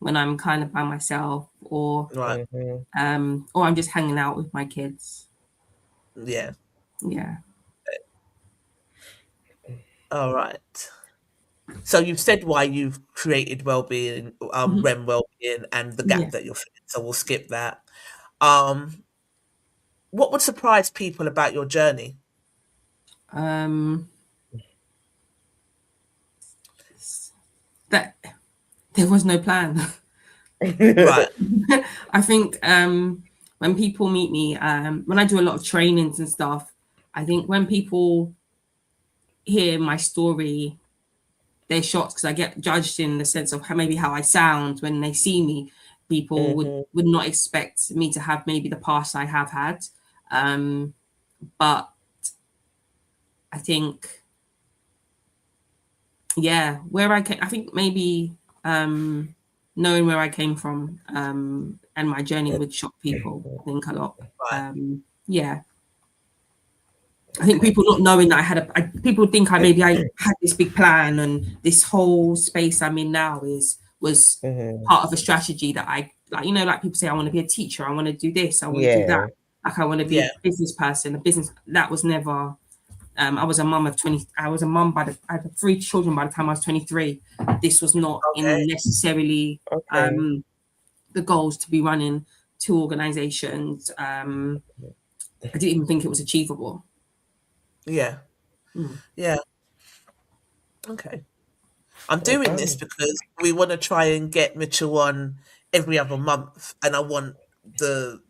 when I'm kind of by myself, or Right. or I'm just hanging out with my kids. Yeah. Yeah. All right. So you've said why you've created wellbeing, REM wellbeing, and the Yeah. gap that you're filling. So we'll skip that. What would surprise people about your journey? That there was no plan. Right. I think when people meet me, when I do a lot of trainings and stuff, I think when people hear my story, they're shocked because I get judged in the sense of how I sound when they see me. People would not expect me to have maybe the past I have had. But I think, where I came, I think maybe knowing where I came from and my journey would shock people, I think, a lot. Right. Yeah. I think people not knowing that people think I had this big plan, and this whole space I'm in now was part of a strategy that like people say, I want to be a teacher, I want to do this, I want to do that. Like I want to be a business person, that was never. I was a mum of 20. I had 3 children by the time I was 23. This was not in necessarily the goals to be running 2 organizations. I didn't even think it was achievable. Yeah. Yeah. Okay. I'm doing this because we want to try and get Mitchell on every other month, and I want the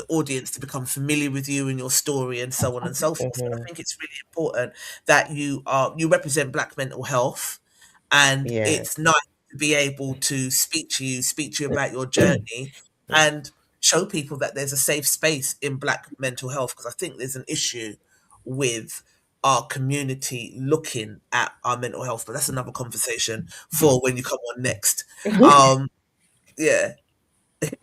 audience to become familiar with you and your story and so on and so forth. So I think it's really important that you represent Black mental health, and Yeah. it's nice to be able to speak to you about your journey, and show people that there's a safe space in Black mental health, because I think there's an issue with our community looking at our mental health, but that's another conversation for when you come on next. Yeah,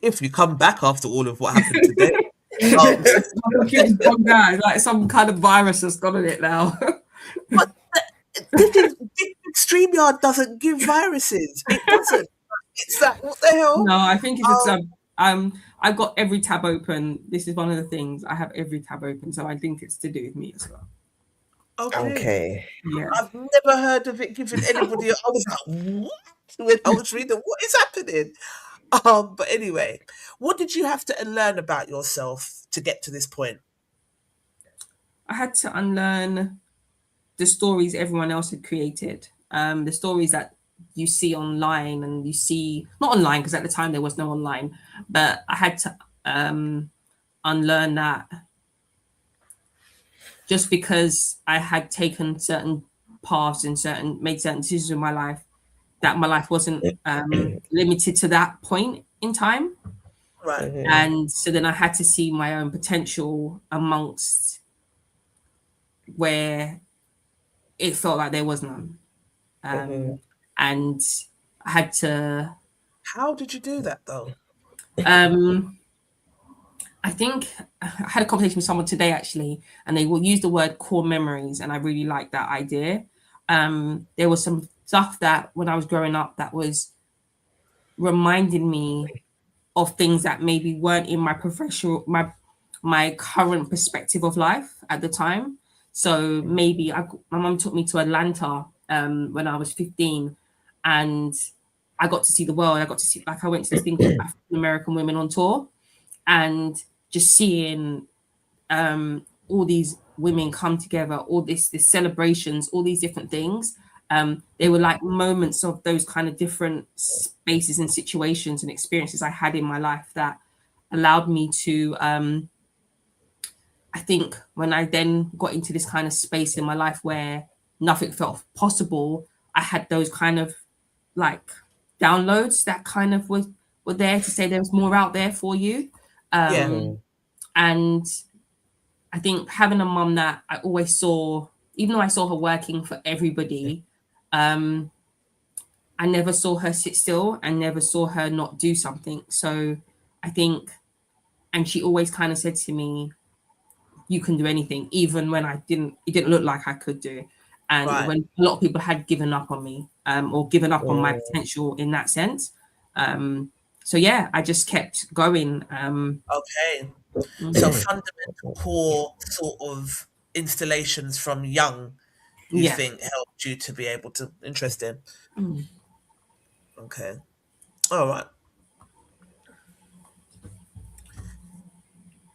if you come back after all of what happened today. It's gone down. It's like some kind of virus has got on it now. But this StreamYard doesn't give viruses. It doesn't. It's like, what the hell? No, I think it's just I've got every tab open. This is one of the things. I have every tab open, so I think it's to do with me as well. Okay. Yeah. I've never heard of it giving anybody. I was like, what? When I was reading, what is happening? But anyway, what did you have to unlearn about yourself to get to this point? I had to unlearn the stories everyone else had created. The stories that you see online, and you see not online because at the time there was no online, but I had to unlearn that just because I had taken certain paths and made certain decisions in my life, that my life wasn't limited to that point in time. Right. And so then I had to see my own potential amongst where it felt like there was none. And I had to... How did you do that though? I think I had a conversation with someone today actually, and they will use the word core memories, and I really like that idea. There was some stuff that when I was growing up that was reminding me of things that maybe weren't in my professional, my current perspective of life at the time. So maybe my mum took me to Atlanta when I was 15, and I got to see the world. I got to see, like, I went to this thing called African American Women on Tour, and just seeing all these women come together, all these celebrations, all these different things. They were like moments of those kind of different spaces and situations and experiences I had in my life that allowed me to, I think when I then got into this kind of space in my life where nothing felt possible, I had those kind of like downloads that kind of were there to say there's more out there for you. And I think having a mum that I always saw, even though I saw her working for everybody, I never saw her sit still and never saw her not do something. So I think, and she always kind of said to me, you can do anything, even when it didn't look like I could do. And when a lot of people had given up on me or given up on my potential in that sense. So yeah, I just kept going. Okay. So fundamental core sort of installations from young, you think helped you to be able to... Interesting. Okay. All right.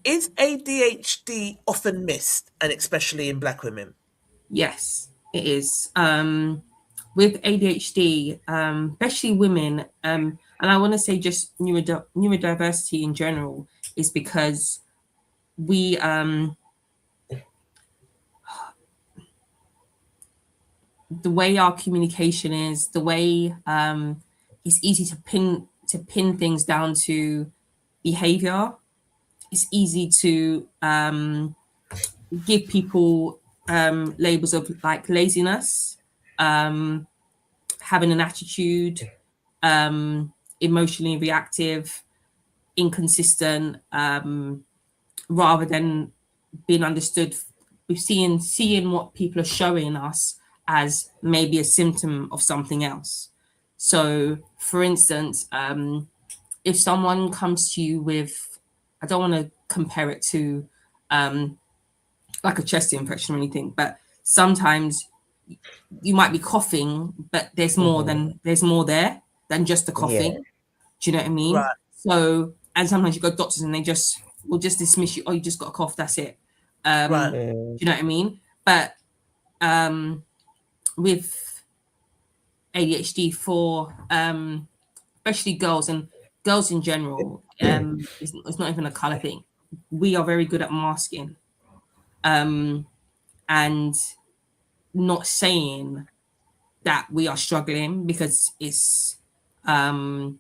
Is ADHD often missed, and especially in Black women? Yes, it is. With ADHD, especially women, and I want to say just neurodiversity in general, is because we the way our communication is, the way it's easy to pin things down to behavior. It's easy to give people labels of like laziness, having an attitude, emotionally reactive, inconsistent, rather than being understood. We're seeing what people are showing us as maybe a symptom of something else. So, for instance, if someone comes to you with, I don't want to compare it to like a chest infection or anything, but sometimes you might be coughing, but there's more there than just the coughing. Yeah. Do you know what I mean? Right. So, and sometimes you go to doctors and they will just dismiss you. Oh, you just got a cough. That's it. Right. Do you know what I mean? But with ADHD, for especially girls, and girls in general, it's not even a color thing. We are very good at masking, and not saying that we are struggling, because it's not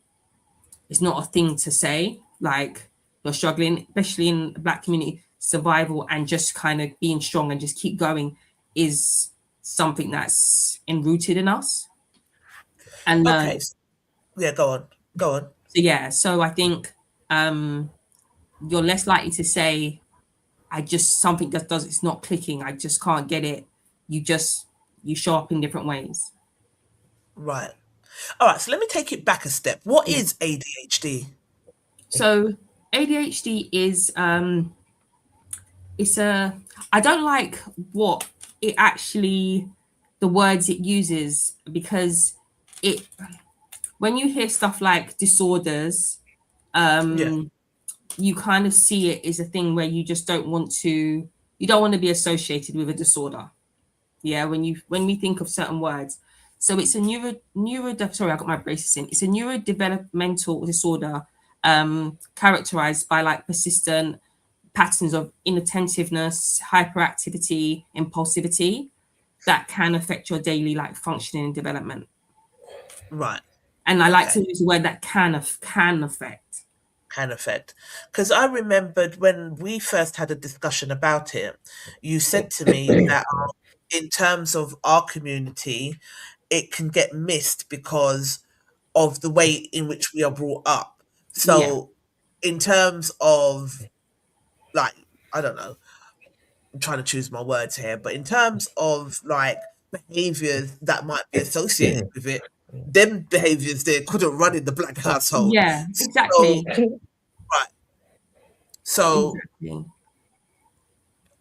a thing to say. Like, you're struggling, especially in the Black community. Survival and just kind of being strong and just keep going is something that's enrooted in us and learned. Okay. Yeah, go on. So yeah, so I think you're less likely to say, I just, something that does, it's not clicking, I just can't get it. You show up in different ways. Right. All right, so let me take it back a step. What is ADHD? So ADHD is I don't like what it actually, the words it uses, because when you hear stuff like disorders, you kind of see it as a thing where you just don't want to be associated with a disorder. Yeah, when we think of certain words. So it's a sorry, I got my braces in. It's a neurodevelopmental disorder characterized by like persistent patterns of inattentiveness, hyperactivity, impulsivity that can affect your daily like functioning and development. Right. And I like to use the word that can affect. Can affect. Because I remembered when we first had a discussion about it, you said to me that in terms of our community, it can get missed because of the way in which we are brought up. So in terms of, like, I don't know, I'm trying to choose my words here, but in terms of like behaviors that might be associated with it, them behaviors there couldn't run in the Black household. Yeah, exactly. Right. So Exactly.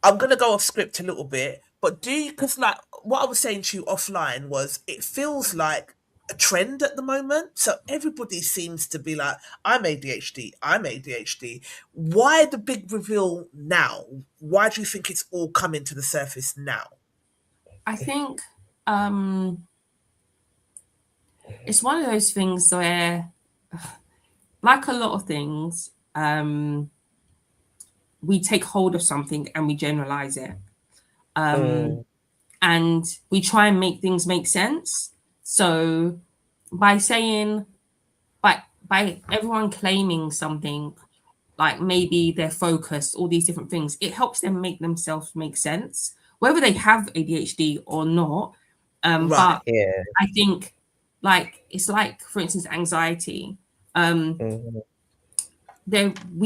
I'm gonna go off script a little bit, but because like what I was saying to you offline was, it feels like a trend at the moment. So everybody seems to be like, I'm ADHD. Why the big reveal now? Why do you think it's all coming to the surface now? I think it's one of those things where, like a lot of things, we take hold of something and we generalize it. And we try and make things make sense. So by saying, by everyone claiming something, like maybe they're focused, all these different things, it helps them make themselves make sense, whether they have ADHD or not. Right. But I think, like, it's like, for instance, anxiety. We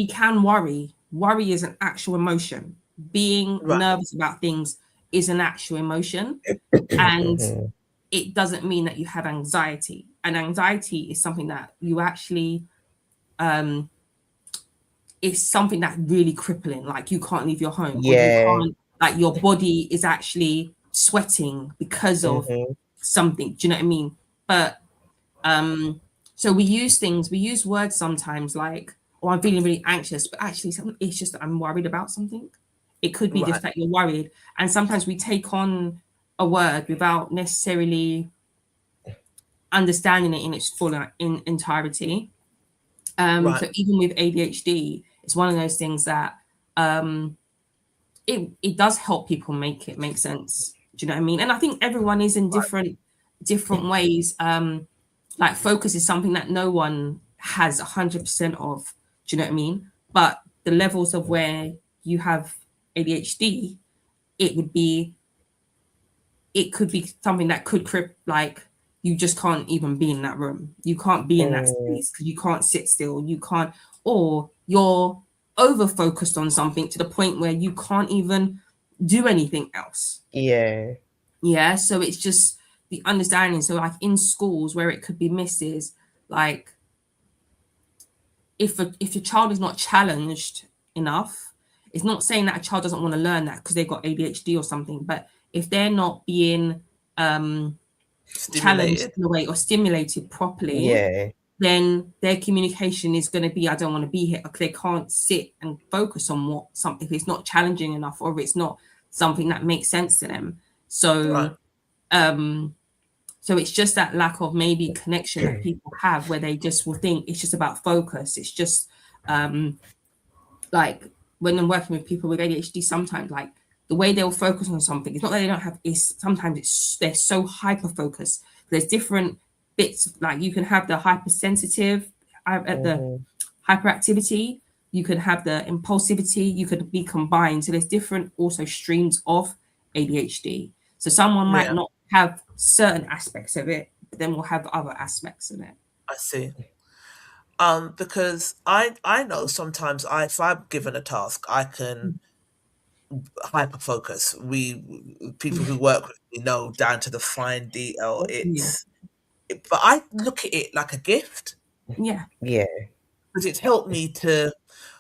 can worry. Worry is an actual emotion. Being nervous about things is an actual emotion. And it doesn't mean that you have anxiety. And anxiety is something that you actually, it's something that's really crippling. Like, you can't leave your home. Or you can't, like, your body is actually sweating because of something. Do you know what I mean? But so we use words sometimes like, oh, I'm feeling really anxious, but actually it's just that I'm worried about something. It could be just that you're worried. And sometimes we take on a word without necessarily understanding it in its full entirety. So even with ADHD, it's one of those things that it does help people make it make sense. Do you know what I mean? And I think everyone is in different ways. Like, focus is something that no one has 100% of. Do you know what I mean? But the levels of where you have ADHD, it could be something that could like, you just can't even be in that room. You can't be in that space because you can't sit still. You can't, or you're over focused on something to the point where you can't even do anything else. Yeah. So it's just the understanding. So like in schools where it could be missed is like, if your child is not challenged enough, it's not saying that a child doesn't want to learn that because they've got ADHD or something, but if they're not being challenged in a way or stimulated properly, then their communication is going to be, I don't want to be here, because they can't sit and focus on something if it's not challenging enough or if it's not something that makes sense to them. So So it's just that lack of maybe connection that people have, where they just will think it's just about focus. It's just like when I'm working with people with ADHD, sometimes like the way they'll focus on something, it's not that they don't have, is sometimes they're so hyper focused. There's different bits, like you can have the hypersensitive at the hyperactivity, you could have the impulsivity, you could be combined. So there's different also streams of ADHD. So someone might not have certain aspects of it, but then we'll have other aspects of it. I see. Because I know sometimes if I'm given a task, I can hyper focus. People who work with me know down to the fine detail. But I look at it like a gift Yeah. because it's helped me to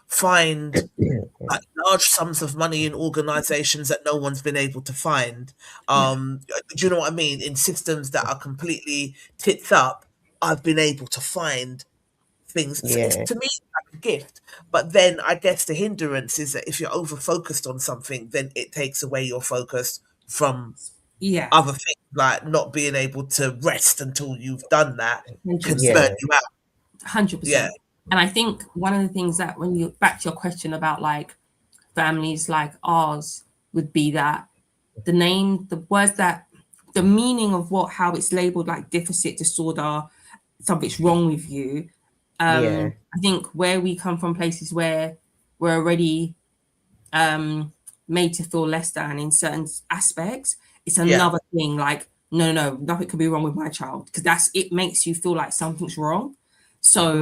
find like large sums of money in organizations that no one's been able to find. Do you know what I mean? In systems that are completely tits up, I've been able to find things. It's, to me, it's like a gift. But then I guess the hindrance is that if you're over focused on something, then it takes away your focus from other things, like not being able to rest until you've done that can burn you out. 100%. Yeah. And I think one of the things that, when you back to your question about like families like ours, would be that the words that the meaning of how it's labeled, like deficit disorder, something's wrong with you. I think where we come from, places where we're already made to feel less than in certain aspects, it's another thing. Like, no, nothing could be wrong with my child, because it makes you feel like something's wrong. So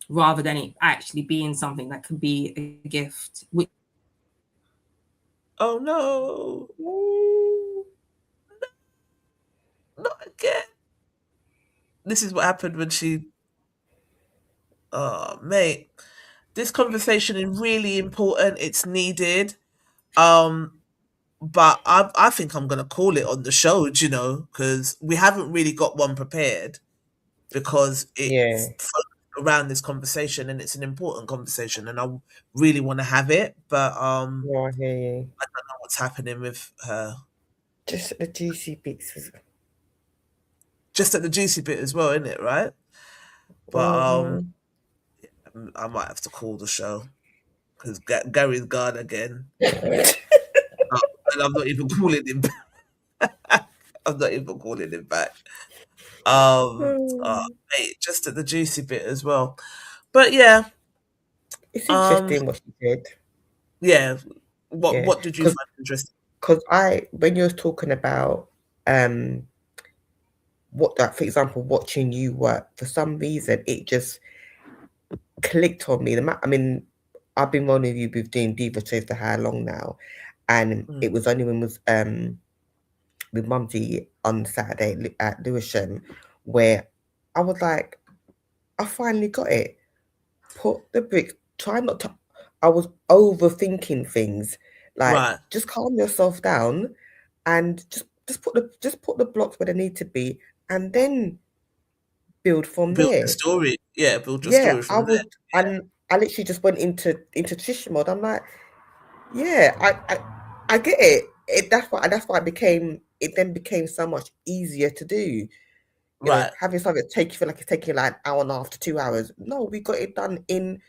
rather than it actually being something that can be a gift. Oh no. Not again. This is what happened when she... Oh, mate. This conversation is really important. It's needed. But I think I'm going to call it on the show, do you know, because we haven't really got one prepared, because it's focused around this conversation, and it's an important conversation, and I really want to have it. But I hear you. I don't know what's happening with her. Just the juicy bits. Just at the juicy bit as well, isn't it, right? But I might have to call the show because Gary's gone again. And I'm not even calling him back. I'm not even calling him back. Mate, just at the juicy bit as well. But yeah. It's interesting what she said. Yeah. What did you find interesting? Because when you were talking about for example, watching you work, for some reason it just clicked on me. I mean, I've been rolling with you with doing Diva shows for how long now, and it was only when was with Mumsy on Saturday at Lewisham where I was like, I finally got it. Put the bricks. Try not to. I was overthinking things. Like, just calm yourself down, and just put the blocks where they need to be, and then build from there. Build the story. Yeah, build your story from there. And I literally just went into Trish mode. I'm like, I get it. That's why it then became so much easier to do. You know, having something feel like it's taking like an hour and a half to 2 hours. No, we got it done in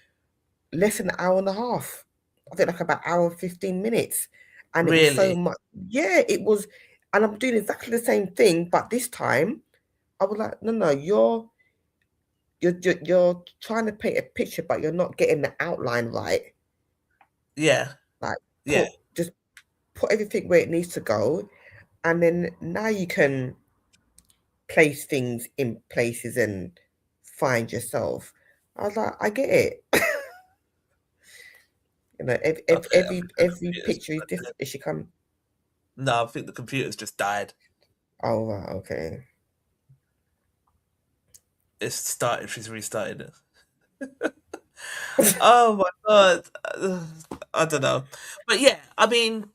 less than an hour and a half. I think like about an hour and 15 minutes. And it was so much. Yeah, it was. And I'm doing exactly the same thing, but this time I was like, no, you're trying to paint a picture, but you're not getting the outline right. Yeah. Like, just put everything where it needs to go, and then now you can place things in places and find yourself. I was like, I get it. You know, every picture is different. Is she come? No, I think the computer's just died. Oh, right, okay. It's started. She's restarted it. Oh my god. I don't know. But yeah, I mean,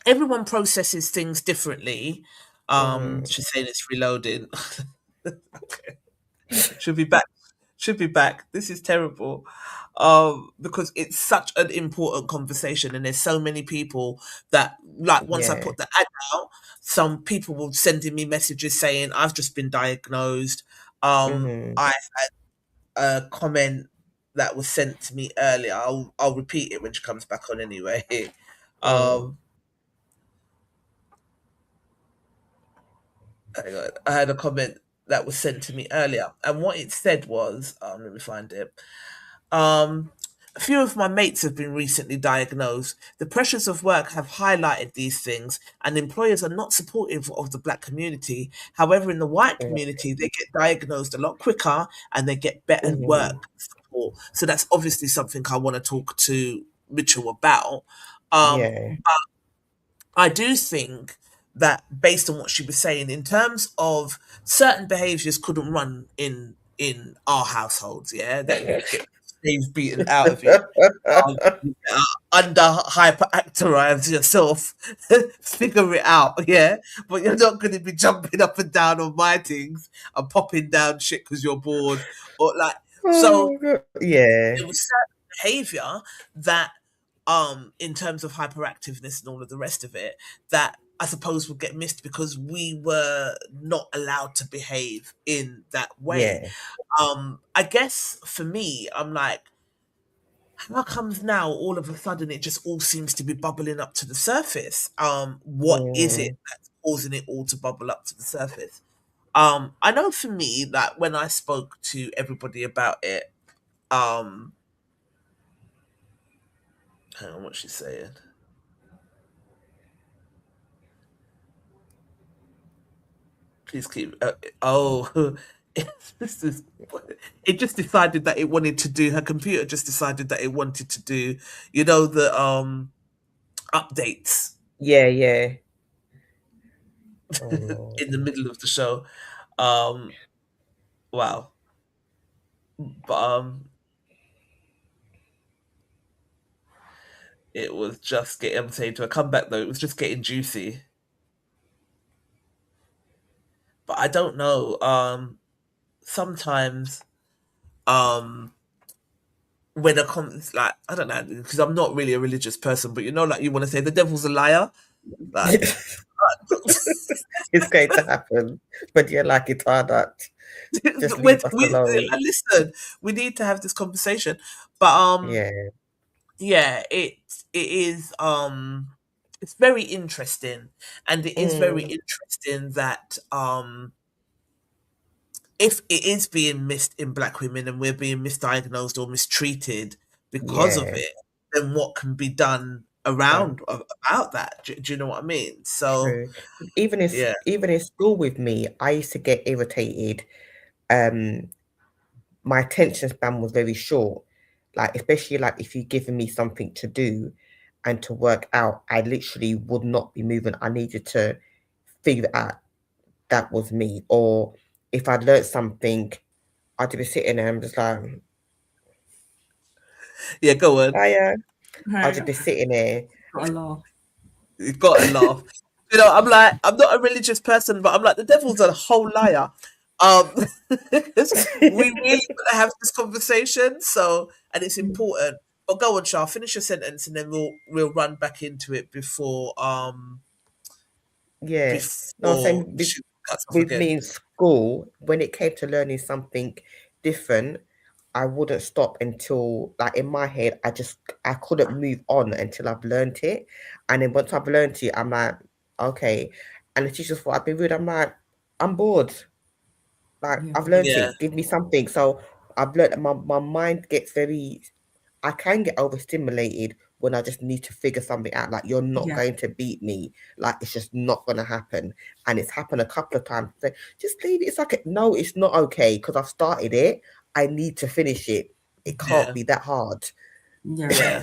everyone processes things differently. She's saying it's reloading. Okay. She'll be back should be back. This is terrible. Because it's such an important conversation, and there's so many people that, like, once I Yeah. put the ad out, some people will sending me messages saying I've just been diagnosed. Mm-hmm. I had a comment that was sent to me earlier. I'll repeat it when she comes back on anyway. Mm. Um, hang on. I had a comment that was sent to me earlier, and what it said was, let me find it. A few of my mates have been recently diagnosed. The pressures of work have highlighted these things, and employers are not supportive of the black community. However, in the white community, they get diagnosed a lot quicker and they get better Mm-hmm. work support. So that's obviously something I want to talk to Mitchell about. Um, Yeah. I do think that based on what she was saying, in terms of certain behaviours couldn't run in our households, yeah, that you get they've beaten out of you. You under hyperactivize yourself, figure it out, yeah. But you're not going to be jumping up and down on my things and popping down shit because you're bored, or like. So Oh, God. Yeah. it was certain behavior that, in terms of hyperactiveness and all of the rest of it, that I suppose would get missed because we were not allowed to behave in that way. Yeah. I guess for me, I'm like, how comes now all of a sudden it just all seems to be bubbling up to the surface? What is it Mm. that's causing it all to bubble up to the surface? I know for me that when I spoke to everybody about it, um, hang on, what's she saying? Please keep. Oh, this is. It just decided that it wanted to do. Her computer just decided that it wanted to do. You know, the updates Yeah, yeah. Oh Lord. in the middle of the show. Um, wow. But it was just getting. I'm saying to a comeback though. It was just getting juicy. But I don't know. Sometimes um when a like, I don't know, because I'm not really a religious person, but you know, like, you want to say the devil's a liar, like. It's going to happen, but you're like, it's hard not. Just When leave us we alone. listen, we need to have this conversation. But Yeah. yeah, it is it's very interesting, and it is very Mm. interesting that if it is being missed in black women and we're being misdiagnosed or mistreated because of Yeah. it, then what can be done Done. around about that? Do you know what I mean? So True. yeah, Even in school with me, I used to get irritated. Um, my attention span was very short. Like, especially like if you're giving me something to do and to work out, I literally would not be moving. I needed to figure out that was me. Or if I'd learned something, I'd be sitting there and just like, yeah, go on. I'd just be sitting there. Got a laugh. You gotta laugh. You know, I'm like, I'm not a religious person, but I'm like, the devil's a whole liar. Um, we really gotta have this conversation. So, and it's important. But go on, Shah, finish your sentence, and then we'll run back into it Yeah. No, I'm before saying she cuts off with again. me in school, when it came to learning something different, I wouldn't stop until, like, in my head, I couldn't move on until I've learned it. And then once I've learned it, I'm like, okay. And the teachers thought I'd be rude. I'm like, I'm bored. Like, Yeah. I've learned Yeah, it. Give me something. So I've learned that my mind gets very, I can get overstimulated when I just need to figure something out. Like, you're not Yeah. going to beat me. Like, it's just not going to happen. And it's happened a couple of times. Say, just leave it. It's like, no, it's not okay because I've started it. I need to finish it. It can't yeah, be that hard. Yeah. yeah.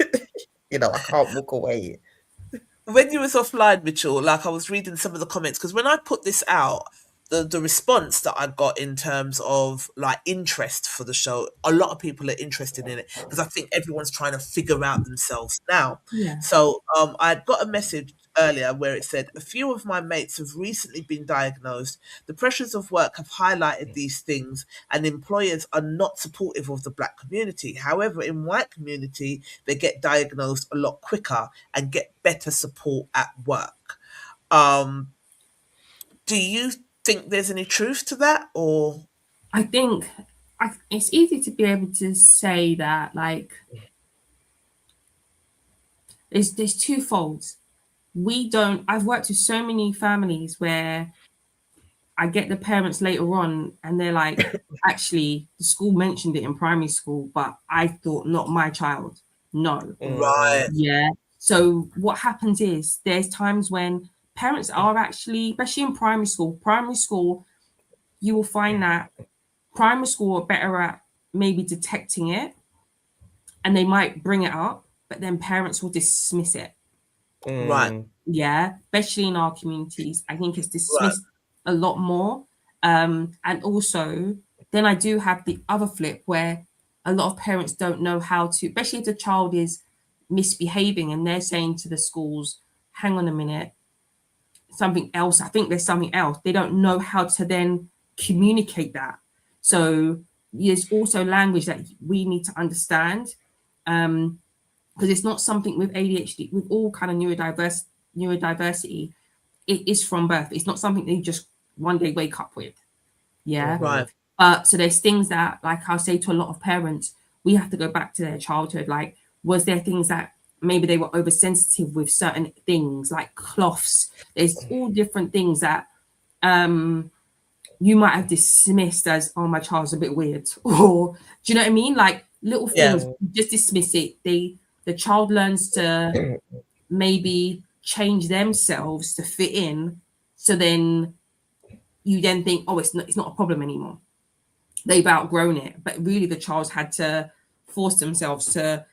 You know, I can't walk away. When you was offline, Mitchell, like, I was reading some of the comments because when I put this out, the response that I got in terms of like interest for the show, a lot of people are interested in it because I think everyone's trying to figure out themselves now. Yeah. So I got a message earlier where it said, a few of my mates have recently been diagnosed. The pressures of work have highlighted these things, and employers are not supportive of the Black community. However, in white community, they get diagnosed a lot quicker and get better support at work. Do you think there's any truth to that, or? I think it's easy to be able to say that, like, there's two folds. I've worked with so many families where I get the parents later on and they're like, actually, the school mentioned it in primary school, but I thought not my child. No. Right. Yeah. So what happens is there's times when parents are actually, especially in primary school, you will find that primary school are better at maybe detecting it and they might bring it up, but then parents will dismiss it. Right. Yeah, especially in our communities, I think it's Right. dismissed a lot more. And also, then I do have the other flip where a lot of parents don't know how to, especially if the child is misbehaving and they're saying to the schools, hang on a minute, something else. I think there's something else. They don't know how to then communicate that. So there's also language that we need to understand. Because it's not something with ADHD, with all kind of neurodiversity, it is from birth. It's not something they just one day wake up with. Yeah. Right. So there's things that, like I'll say to a lot of parents, we have to go back to their childhood. Like, was there things that maybe they were oversensitive with certain things, like cloths? There's all different things that you might have dismissed as, oh, my child's a bit weird. Or do you know what I mean? Like little things, just dismiss it. The child learns to maybe change themselves to fit in. So then you then think, oh, it's not a problem anymore. They've outgrown it. But really the child's had to force themselves to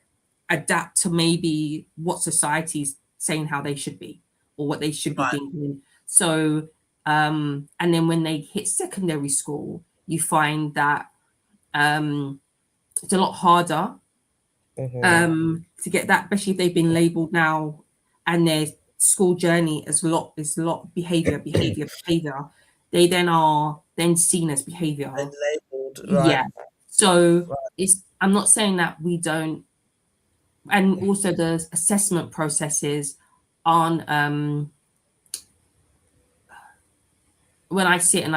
adapt to maybe what society's saying how they should be or what they should be thinking. So, and then when they hit secondary school, you find that it's a lot harder to get that, especially if they've been labeled now and their school journey is a lot behavior. They then are seen as behavior And labeled. Right. yeah. So I'm not saying that we don't, and also the assessment processes on when I sit and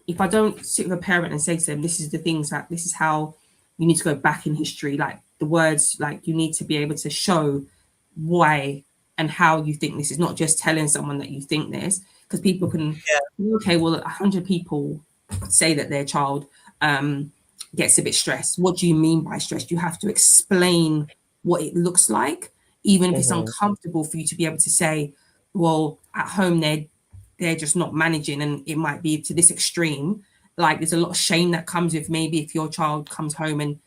if I don't sit with a parent and say to them, this is how you need to go back in history, like the words, like you need to be able to show why and how you think this is, not just telling someone that you think this, because people can, okay, well, 100 people say that their child gets a bit stressed. What do you mean by stressed? You have to explain what it looks like, even if it's uncomfortable for you to be able to say, well, at home they're just not managing and it might be to this extreme. Like there's a lot of shame that comes with maybe if your child comes home and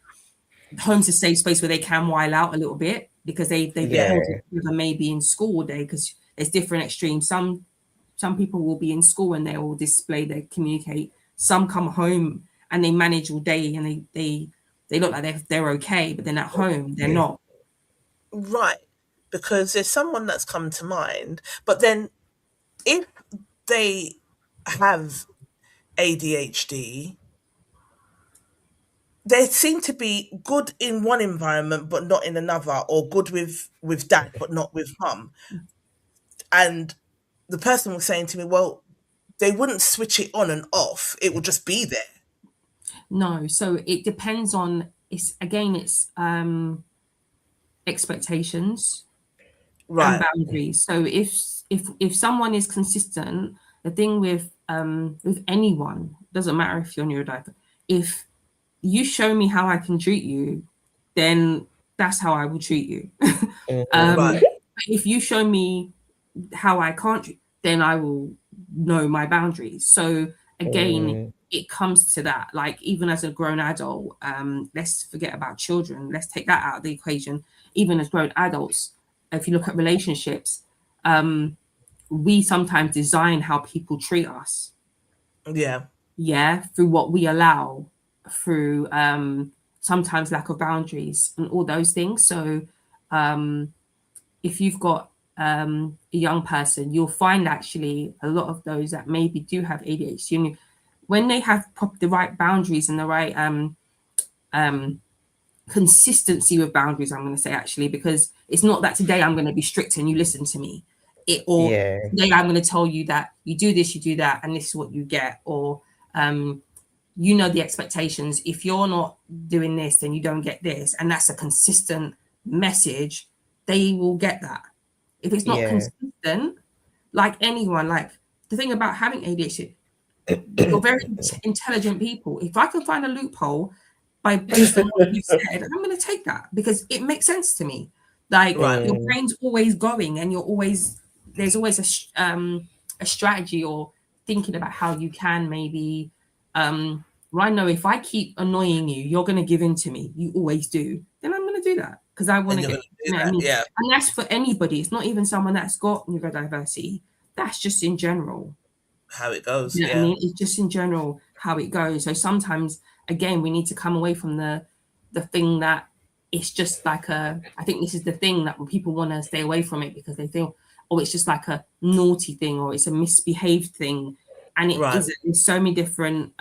home's a safe space where they can while out a little bit because they've been together maybe in school all day, because there's different extremes. Some people will be in school and they will display, they communicate. Some come home and they manage all day and they look like they're okay, but then at home they're not. Right. Because there's someone that's come to mind, but then if they have ADHD, they seem to be good in one environment but not in another, or good with dad but not with mum. And the person was saying to me, well, they wouldn't switch it on and off, it will just be there. No, so it depends on, it's expectations and boundaries. So if someone is consistent, the thing with anyone, doesn't matter if you're neurodivergent, if you show me how I can treat you, then that's how I will treat you. If you show me how I can't treat, then I will know my boundaries. So again, it comes to that. Like even as a grown adult, let's forget about children. Let's take that out of the equation. Even as grown adults, if you look at relationships, we sometimes design how people treat us. Yeah, through what we allow, through sometimes lack of boundaries and all those things. So if you've got a young person, you'll find actually a lot of those that maybe do have ADHD, when they have the right boundaries and the right consistency with boundaries, I'm going to say, actually, because it's not that today I'm going to be strict and you listen to me, or today I'm going to tell you that you do this, you do that, and this is what you get, or you know the expectations. If you're not doing this, then you don't get this, and that's a consistent message. They will get that. If it's not consistent, like anyone, like the thing about having ADHD, you're very intelligent people. If I can find a loophole based on what you said, I'm going to take that because it makes sense to me. Like your brain's always going, and there's always a strategy or thinking about how you can maybe. I know if I keep annoying you, you're going to give in to me. You always do. Then I'm going to do that because I want to get. You know what I mean? Yeah. And that's for anybody. It's not even someone that's got neurodiversity. That's just in general how it goes. You know what I mean? It's just in general how it goes. So sometimes, again, we need to come away from the thing that it's just like I think this is the thing that people want to stay away from it because they feel, oh, it's just like a naughty thing or it's a misbehaved thing. And it is in so many different,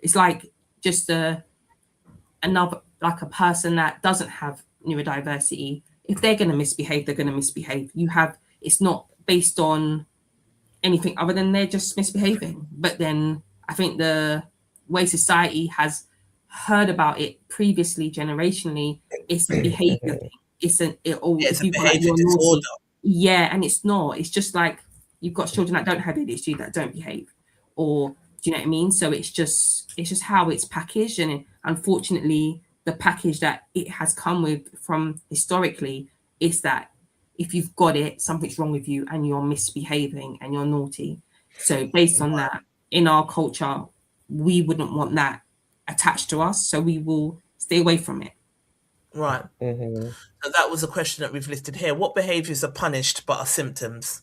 it's like just another, like a person that doesn't have neurodiversity. If they're going to misbehave, they're going to misbehave. It's not based on anything other than they're just misbehaving. But then I think the way society has heard about it previously, generationally, it's a behavior thing. It's a behavior disorder. Yeah, and it's not. It's just like you've got children that don't have ADHD that don't behave, or do you know what I mean? So it's just how it's packaged, and unfortunately, the package that it has come with from historically is that if you've got it, something's wrong with you and you're misbehaving and you're naughty. So based on that, in our culture, we wouldn't want that attached to us, so we will stay away from it. Right. Mm-hmm. So that was a question that we've listed here. What behaviours are punished but are symptoms?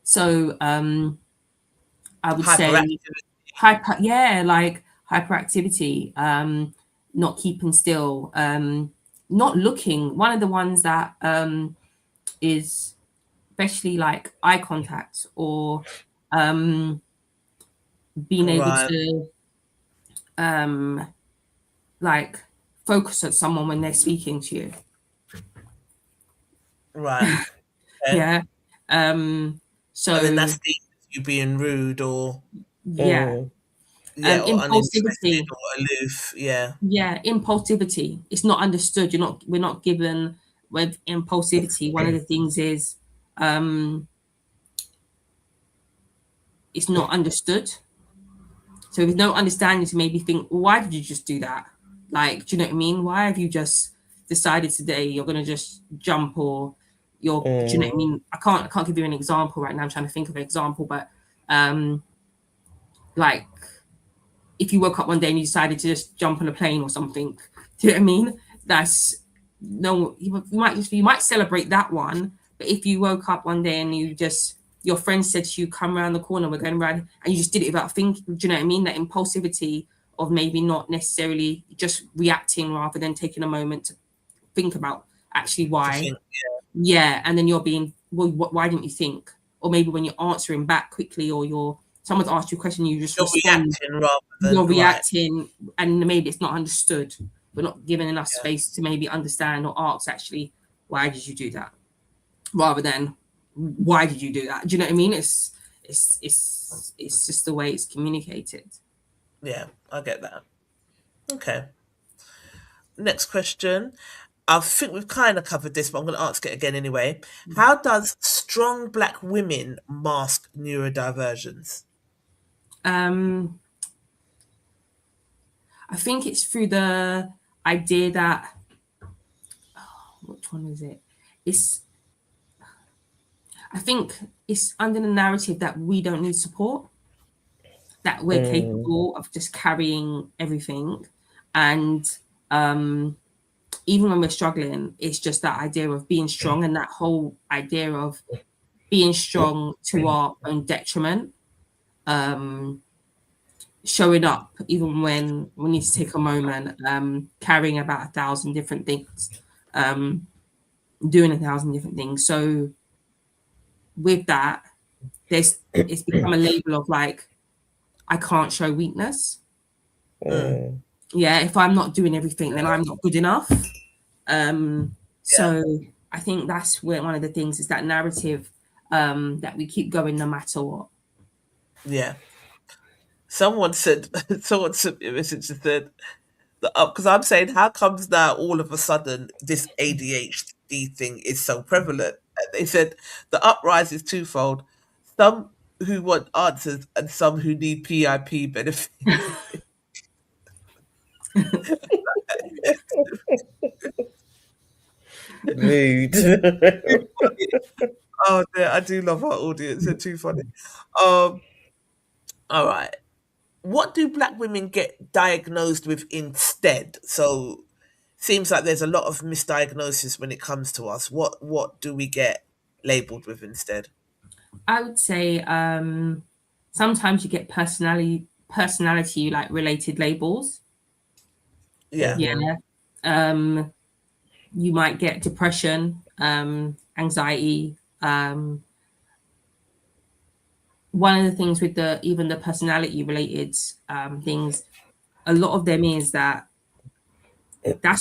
So I would say like hyperactivity, not keeping still, not looking. One of the ones that is especially like eye contact or being able to like focus on someone when they're speaking to you. Right. Okay. Yeah. So and then that's you being rude or or impulsivity or aloof. Yeah. Yeah, impulsivity. It's not understood. We're not given with impulsivity. One of the things is it's not understood. So with no understanding to maybe think, why did you just do that? Like, do you know what I mean? Why have you just decided today you're gonna just jump or do you know what I mean? I can't give you an example right now. I'm trying to think of an example, but like if you woke up one day and you decided to just jump on a plane or something, do you know what I mean? That's you might celebrate that one, but if you woke up one day and your friend said to you, come around the corner, we're going around, and you just did it without thinking, do you know what I mean? That impulsivity of maybe not necessarily just reacting rather than taking a moment to think about actually why. Yeah, and then you're being, well, why didn't you think? Or maybe when you're answering back quickly or someone's asked you a question, you just respond. You're reacting and maybe it's not understood. We're not given enough space to maybe understand or ask actually, why did you do that? Rather than, why did you do that? Do you know what I mean? It's just the way it's communicated. Yeah, I get that. Okay. Next question. I think we've kind of covered this, but I'm going to ask it again anyway. How does strong Black women mask neurodivergence? I think it's through the idea that, which one is it? I think it's under the narrative that we don't need support, that we're capable of just carrying everything. And even when we're struggling, it's just that idea of being strong and that whole idea of being strong to our own detriment. Showing up even when we need to take a moment, carrying about 1,000 different things, doing 1,000 different things. So with that, it's become a label of like, I can't show weakness. Yeah, if I'm not doing everything, then I'm not good enough. So I think that's where one of the things is that narrative that we keep going no matter what. Yeah. Someone sent me a message that said because I'm saying, how comes now all of a sudden this ADHD thing is so prevalent? And they said the uprise is twofold: some who want answers and some who need PIP benefits. Rude. Oh dear, I do love our audience. They're too funny. All right. What do black women get diagnosed with instead? So seems like there's a lot of misdiagnosis when it comes to us. What do we get labeled with instead? I would say sometimes you get personality like related labels. Yeah. Yeah. You might get depression, anxiety. One of the things with even the personality related things, a lot of them is that's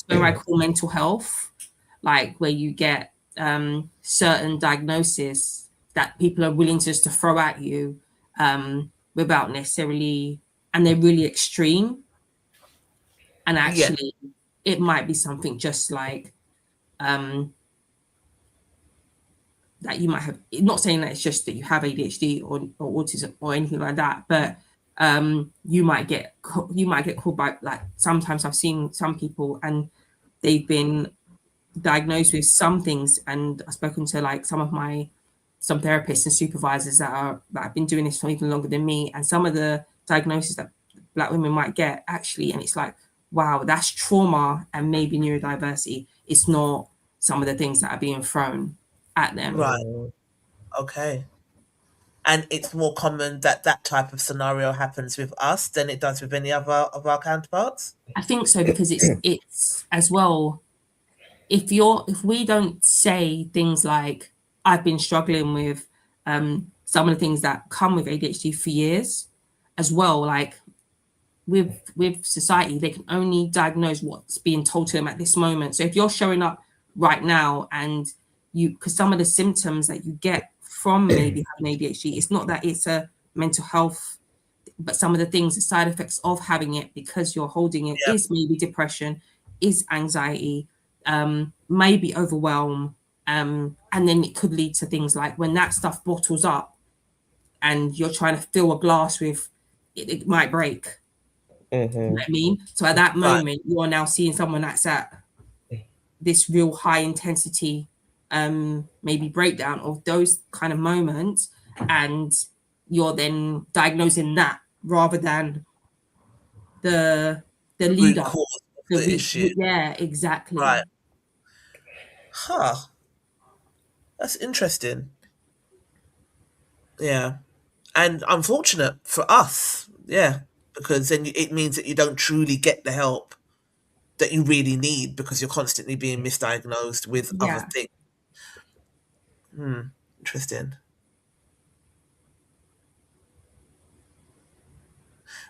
where I call mental health, like where you get certain diagnosis that people are willing just to throw at you without necessarily, and they're really extreme. And actually, it might be something just like that you might have. Not saying that it's just that you have ADHD or autism or anything like that, but you might get called by, like, sometimes I've seen some people and they've been diagnosed with some things, and I've spoken to like some therapists and supervisors that have been doing this for even longer than me, and some of the diagnoses that black women might get actually, and it's like, wow, that's trauma and maybe neurodiversity. It's not some of the things that are being thrown at them. Right. Okay. And it's more common that type of scenario happens with us than it does with any other of our counterparts? I think so, because it's as well, if we don't say things like, I've been struggling with some of the things that come with ADHD for years as well, like with society, they can only diagnose what's being told to them at this moment. So if you're showing up right now and because some of the symptoms that you get from maybe having ADHD, it's not that it's a mental health, but some of the things, the side effects of having it because you're holding it is maybe depression, is anxiety, maybe overwhelm, and then it could lead to things like when that stuff bottles up and you're trying to fill a glass with it might break. You know what I mean? So at that moment, you are now seeing someone that's at this real high intensity, maybe breakdown of those kind of moments, and you're then diagnosing that rather than the leader, Root cause of the issue. Yeah, exactly. Right. Huh. That's interesting. Yeah. And unfortunate for us. Yeah. Because then it means that you don't truly get the help that you really need because you're constantly being misdiagnosed with other things. Interesting.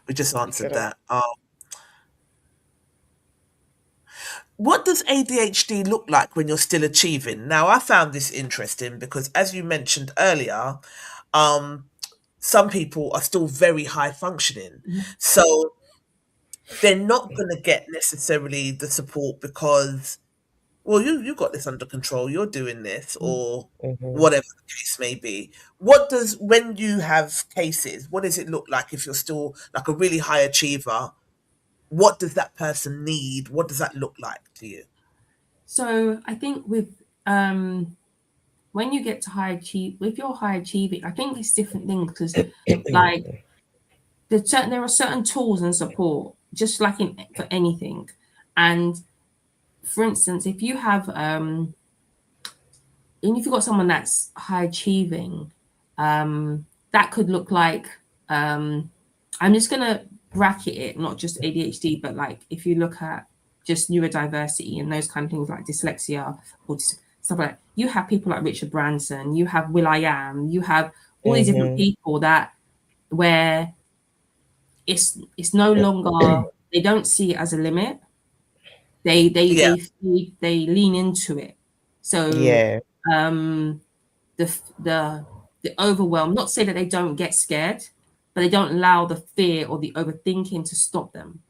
We just answered that. What does ADHD look like when you're still achieving? Now, I found this interesting because, as you mentioned earlier, some people are still very high functioning. So they're not going to get necessarily the support because, well, you got this under control, you're doing this, or whatever the case may be. When you have cases, what does it look like if you're still like a really high achiever? What does that person need? What does that look like to you? So I think with when you get to if you're high achieving, I think it's different things because like there are certain tools and support, just like for anything. And for instance, if you have and if you've got someone that's high achieving, that could look like I'm just gonna bracket it, not just ADHD, but like if you look at just neurodiversity and those kind of things like dyslexia or stuff like that. You have people like Richard Branson, you have will.i.am, you have all these different people that where it's no longer, they don't see it as a limit. They lean into it. So Yeah. the overwhelm, not to say that they don't get scared, but they don't allow the fear or the overthinking to stop them.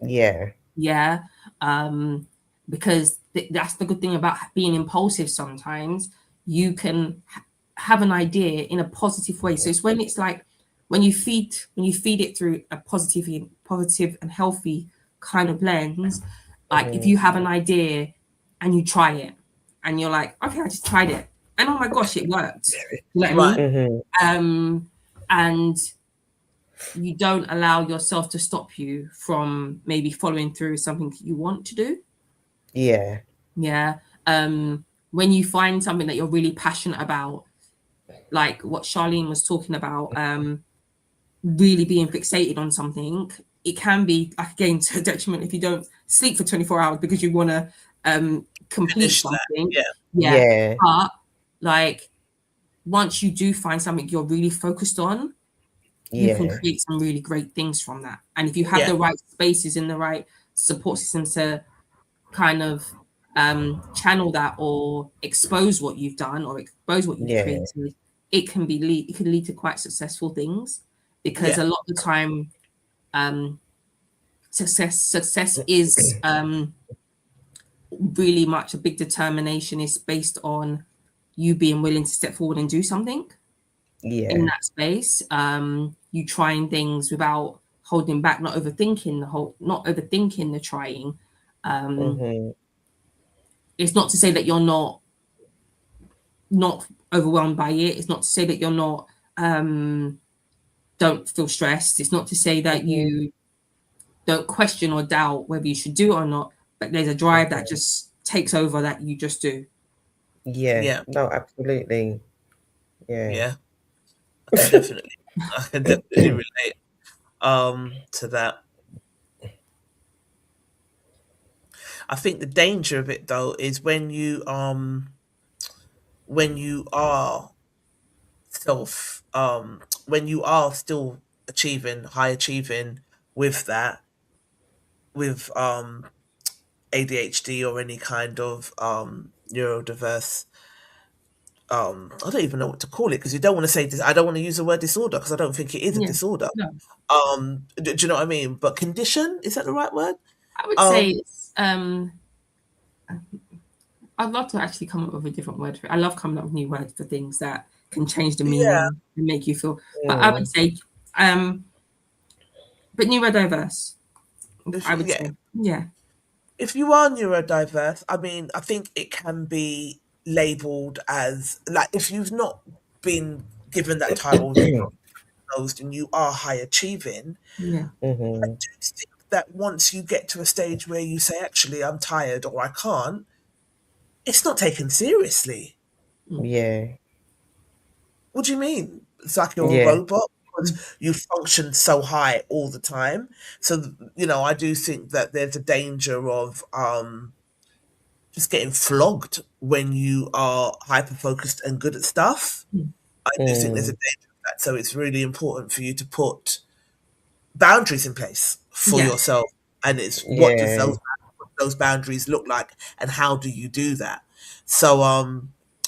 Yeah. Yeah. Because that's the good thing about being impulsive. Sometimes you can have an idea in a positive way. So it's when it's like when you feed it through a positive and healthy kind of lens. Like if you have an idea and you try it and you're like, okay, I just tried it, and oh my gosh, it worked. You know what I mean? And you don't allow yourself to stop you from maybe following through with something you want to do. Yeah. Yeah. When you find something that you're really passionate about, like what Charlene was talking about, really being fixated on something, it can be, again, to a detriment if you don't sleep for 24 hours because you want to complete Finish something. that, Yeah. But like once you do find something you're really focused on, you can create some really great things from that. And if you have the right spaces and the right support systems to kind of channel that or expose what you've done or expose what you've created, it can lead to quite successful things. Because a lot of the time success is really much a big determination is based on you being willing to step forward and do something in that space. You trying things without holding back, not overthinking the trying. It's not to say that you're not overwhelmed by it. It's not to say that you're not don't feel stressed. It's not to say that you don't question or doubt whether you should do it or not, but there's a drive that just takes over that you just do. Yeah. No, absolutely. Yeah. I can definitely relate to that. I think the danger of it though is when you are when you are still high achieving with that, with ADHD or any kind of neurodiverse, I don't even know what to call it, because you don't want to say this, I don't want to use the word disorder because I don't think it is a disorder. No. Do you know what I mean? But condition, is that the right word? I would say it's I'd love to actually come up with a different word for it. I love coming up with new words for things that can change the meaning and make you feel. But I would say, but neurodiverse. I would say, If you are neurodiverse, I mean, I think it can be labelled as, like, if you've not been given that title diagnosed and you are high achieving, I do think that once you get to a stage where you say, actually, I'm tired or I can't, it's not taken seriously. Yeah. What do you mean? It's like you're a robot because you function so high all the time. So, I do think that there's a danger of just getting flogged when you are hyper-focused and good at stuff. I do think there's a danger of that. So it's really important for you to put boundaries in place for yourself. And it's what does those boundaries look like and how do you do that? So,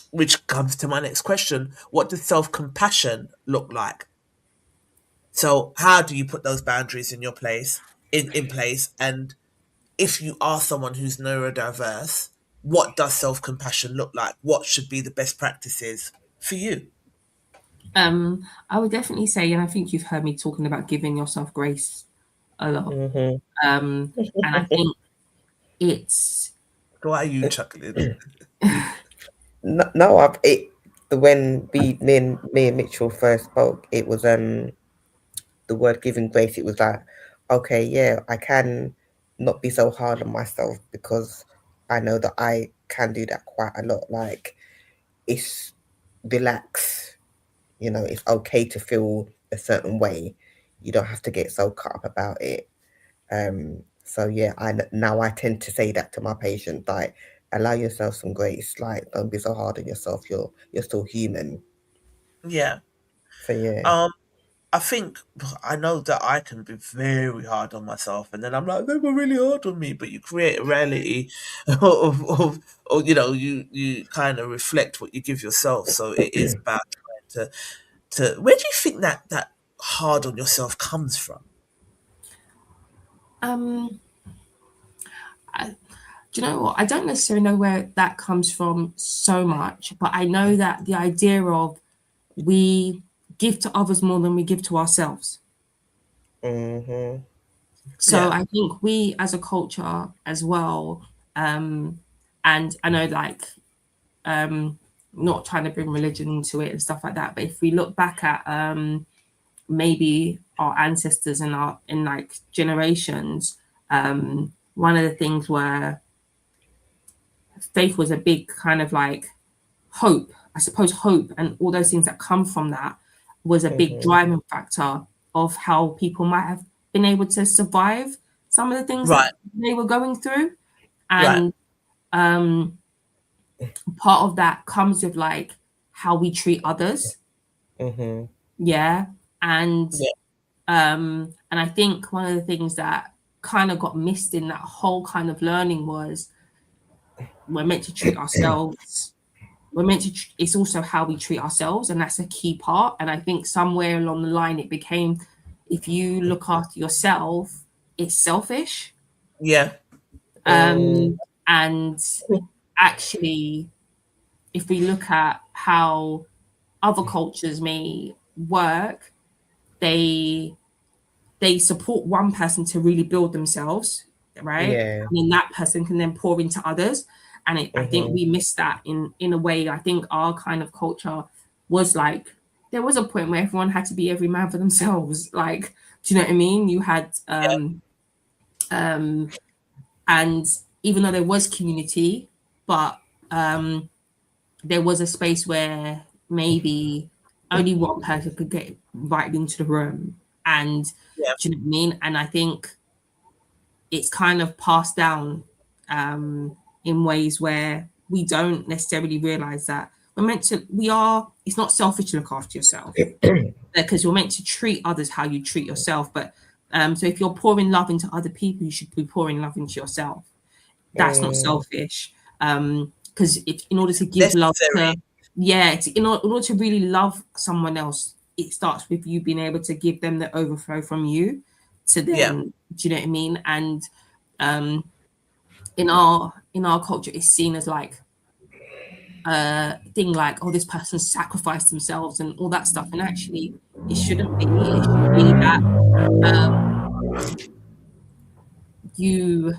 which comes to my next question. What does self-compassion look like? So how do you put those boundaries in place? And if you are someone who's neurodiverse, what does self-compassion look like? What should be the best practices for you? I would definitely say, and I think you've heard me talking about giving yourself grace a lot. And I think it's. Why are you chuckling? No, when me and Mitchell first spoke, it was the word giving grace. It was like, okay, yeah, I can not be so hard on myself because I know that I can do that quite a lot. Like, it's relax, it's okay to feel a certain way. You don't have to get so caught up about it. So yeah, I tend to say that to my patients, like, allow yourself some grace. Like, don't be so hard on yourself. You're still human. Yeah. So yeah. I think I know that I can be very hard on myself, and then I'm like, they were really hard on me. But you create a reality of you kind of reflect what you give yourself. So it is about trying to. Where do you think that hard on yourself comes from? Um, I, do you know what? I don't necessarily know where that comes from so much, but I know that the idea of we give to others more than we give to ourselves. Mm-hmm. So Yeah, I think we as a culture as well, and I know like not trying to bring religion into it and stuff like that, but if we look back at maybe our ancestors and our in like generations, one of the things where faith was a big kind of like hope, I suppose hope and all those things that come from that was a big Mm-hmm. driving factor of how people might have been able to survive some of the things that right, they were going through. right, And um, part of that comes with like how we treat others. Mm-hmm. Yeah. And yeah, and I think one of the things that kind of got missed in that whole kind of learning was we're meant to treat ourselves. We're meant to. It's also how we treat ourselves, and that's a key part. And I think somewhere along the line, it became, if you look after yourself, it's selfish. yeah, Mm, And actually, if we look at how other cultures may work, they they support one person to really build themselves, right? yeah. And then that person can then pour into others. And I think Mm-hmm. we missed that in a way. I think our kind of culture was like there was a point where everyone had to be every man for themselves. Like, do you know what I mean? You had yeah, and even though there was community, but there was a space where maybe only one person could get invited into the room. And yeah, do you know what I mean? And I think it's kind of passed down in ways where we don't necessarily realize that it's not selfish to look after yourself because you're meant to treat others how you treat yourself. But so if you're pouring love into other people, you should be pouring love into yourself. That's not Mm, selfish. Because in order to give love necessary. to, yeah, in order to really love someone else, it starts with you being able to give them the overflow from you to Yeah, then, do you know what I mean? And in our culture, it's seen as like a thing like, oh, this person sacrificed themselves and all that stuff. And actually, it shouldn't be. It should be that you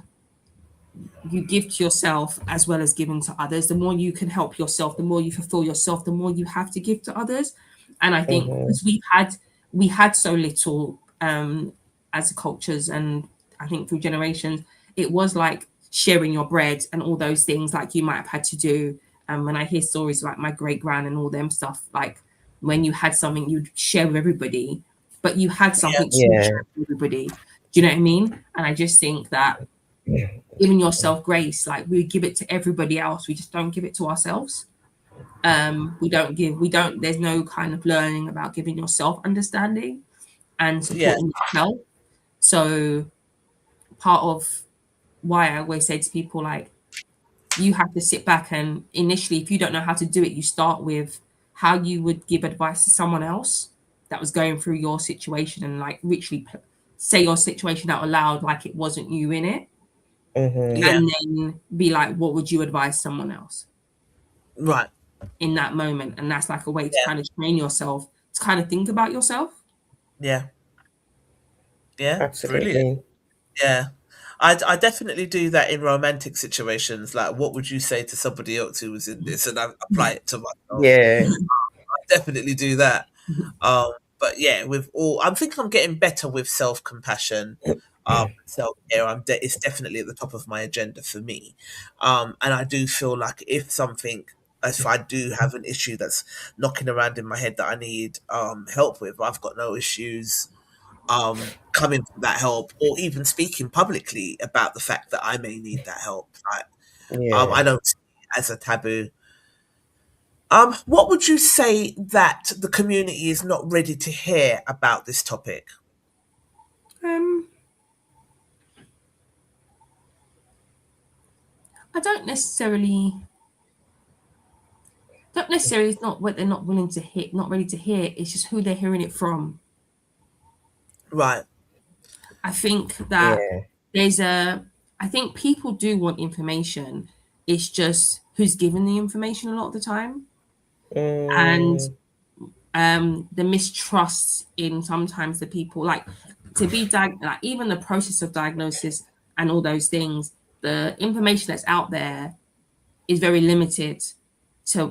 you give to yourself as well as giving to others. The more you can help yourself, the more you fulfill yourself, the more you have to give to others. And I think mm-hmm. because we had so little as cultures, and I think through generations, it was like sharing your bread and all those things like you might have had to do. And when I hear stories like my great grand and all them stuff, like when you had something you'd share with everybody, but you had yeah, something to Yeah. share with everybody. Do you know what I mean? And I just think that giving yourself grace, like we give it to everybody else, we just don't give it to ourselves. There's no kind of learning about giving yourself understanding and yeah, supporting yourself. So part of why I always say to people, like, you have to sit back and initially, if you don't know how to do it, you start with how you would give advice to someone else that was going through your situation, and like literally say your situation out loud like it wasn't you in it, Mm-hmm. yeah, and then be like, what would you advise someone else right, in that moment? And that's like a way to yeah, kind of train yourself to kind of think about yourself. yeah, yeah, brilliant. Absolutely. Yeah. I definitely do that in romantic situations. Like, what would you say to somebody else who was in this? And I apply it to myself. Yeah. I definitely do that. But yeah, I think I'm getting better with self compassion, self care. It's definitely at the top of my agenda for me. And I do feel like if I do have an issue that's knocking around in my head that I need help with, I've got no issues coming for that help or even speaking publicly about the fact that I may need that help. Like, Yeah. I don't see it as a taboo. What would you say that the community is not ready to hear about this topic? I don't necessarily it's not what they're not willing to hear, not ready to hear. It's just who they're hearing it from. Right. I think that Yeah. I think people do want information. It's just who's giving the information a lot of the time. And Mm, the mistrust in sometimes the people, like to be like even the process of diagnosis and all those things, the information that's out there is very limited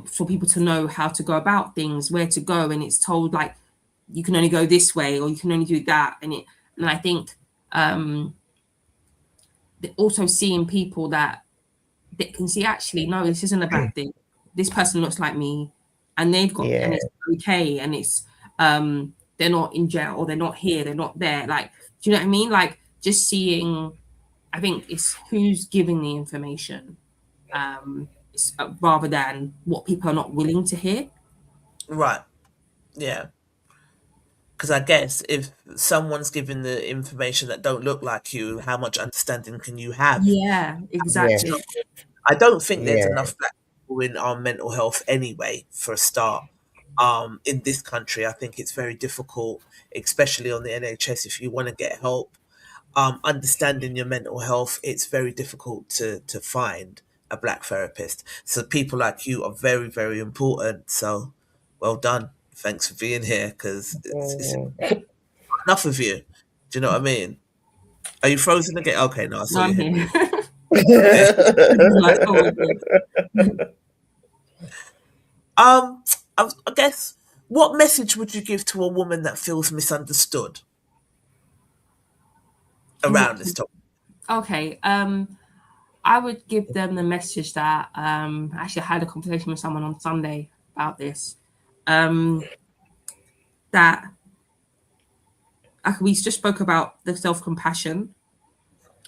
for people to know how to go about things, where to go, and it's told like you can only go this way or you can only do that, and I think also seeing people that can see actually no, this isn't a bad thing. This person looks like me, and they've got and yeah. it's okay, and it's they're not in jail or they're not here, they're not there. Like, do you know what I mean? Like just seeing, I think it's who's giving the information, rather than what people are not willing to hear. Right. Yeah. Because I guess if someone's giving the information that don't look like you, how much understanding can you have? Yeah, Yeah. exactly. I don't think there's Yeah. enough black people in our mental health anyway, for a start. In this country, I think it's very difficult, especially on the NHS, if you want to get help. Understanding your mental health, it's very difficult to find a black therapist. So people like you are very, very important. So well done. Thanks for being here, because it's Mm. enough of you. Do you know what I mean? Are you frozen again? Okay, no, I saw No, your I'm head here. move. Like, oh my god. Um, I guess, what message would you give to a woman that feels misunderstood What- around this topic? Okay. I would give them the message that actually I had a conversation with someone on Sunday about this. That we just spoke about the self-compassion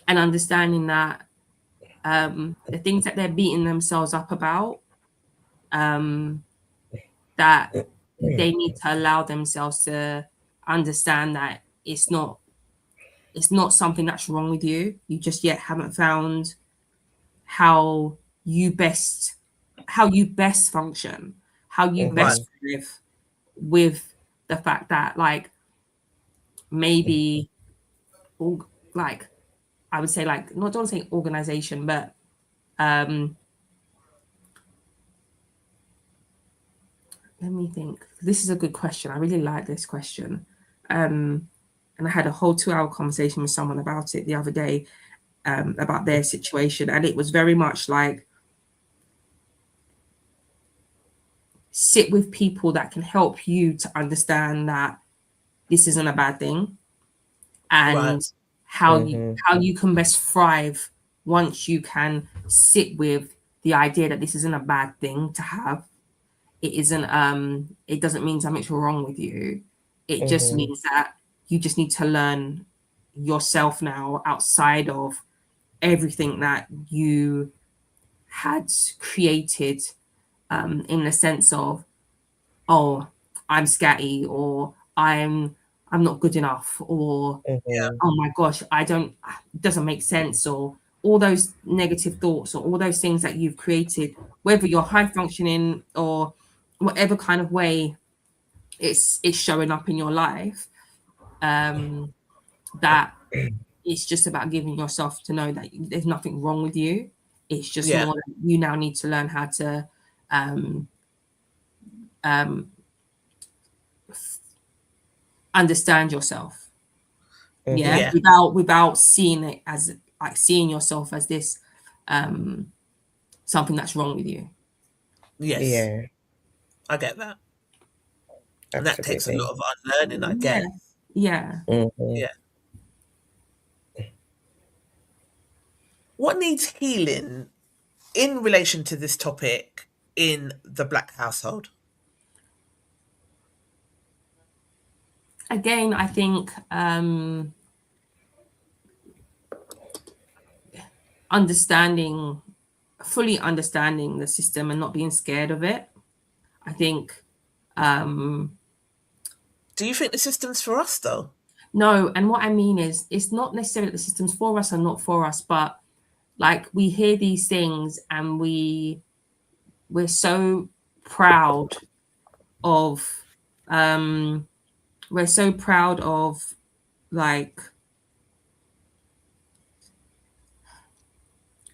and understanding that the things that they're beating themselves up about, that they need to allow themselves to understand that it's not something that's wrong with you. You just yet haven't found how you best function, how you Right. Mhm. best live with the fact that like maybe like I would say like not don't say organization, but let me think. This is a good question. I really like this question. And I had a whole 2-hour conversation with someone about it the other day, about their situation. And it was very much like sit with people that can help you to understand that this isn't a bad thing, Right. and Mhm. how you can best thrive once you can sit with the idea that this isn't a bad thing to have. It isn't it doesn't mean something's wrong with you. It just Mhm. means that you just need to learn yourself now outside of everything that you had created, in the sense of, oh, I'm scatty, or I'm not good enough, or Yeah. Mhm. oh my gosh, I don't, it doesn't make sense, or all those negative thoughts, or all those things that you've created, whether you're high functioning or whatever kind of way it's showing up in your life, that it's just about giving yourself to know that there's nothing wrong with you. It's just Yeah. more that you now need to learn how to um, um, understand yourself. Yeah, Mhm. Yeah. without seeing it as like seeing yourself as this something that's wrong with you. Yes. Yeah. I get that. And that takes a lot Absolutely. of unlearning, I Yeah, guess. yeah. Mhm. Yeah. What needs healing in relation to this topic in the black household? Again, I think understanding fully understanding the system and not being scared of it. I think Do you think the system's for us though? no, and what I mean is it's not necessarily that the system's for us or not for us, but like we hear these things and we're so proud of we're so proud of like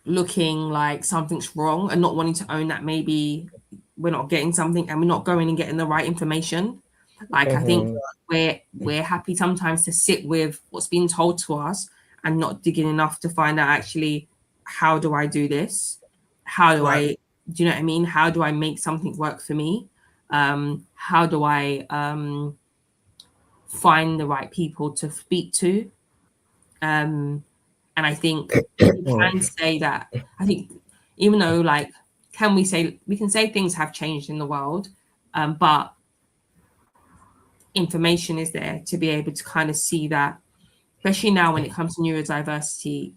looking like something's wrong and not wanting to own that maybe we're not getting something and we're not going and getting the right information. Like I think we're happy sometimes to sit with what's being told to us and not digging enough to find out actually how do I do this? How do Right. I do you know what I mean? How do I make something work for me? How do I find the right people to speak to? And I think we can say that. I think even though like we can say things have changed in the world, but information is there to be able to kind of see that, especially now when it comes to neurodiversity.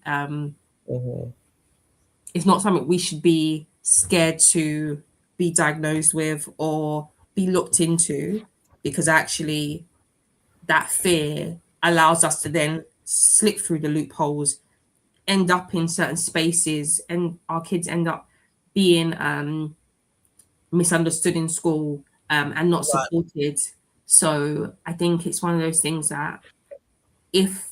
It's not something we should be scared to be diagnosed with or be looked into, because actually that fear allows us to then slip through the loopholes, end up in certain spaces, and our kids end up being misunderstood in school and not Right. supported. So I think it's one of those things that if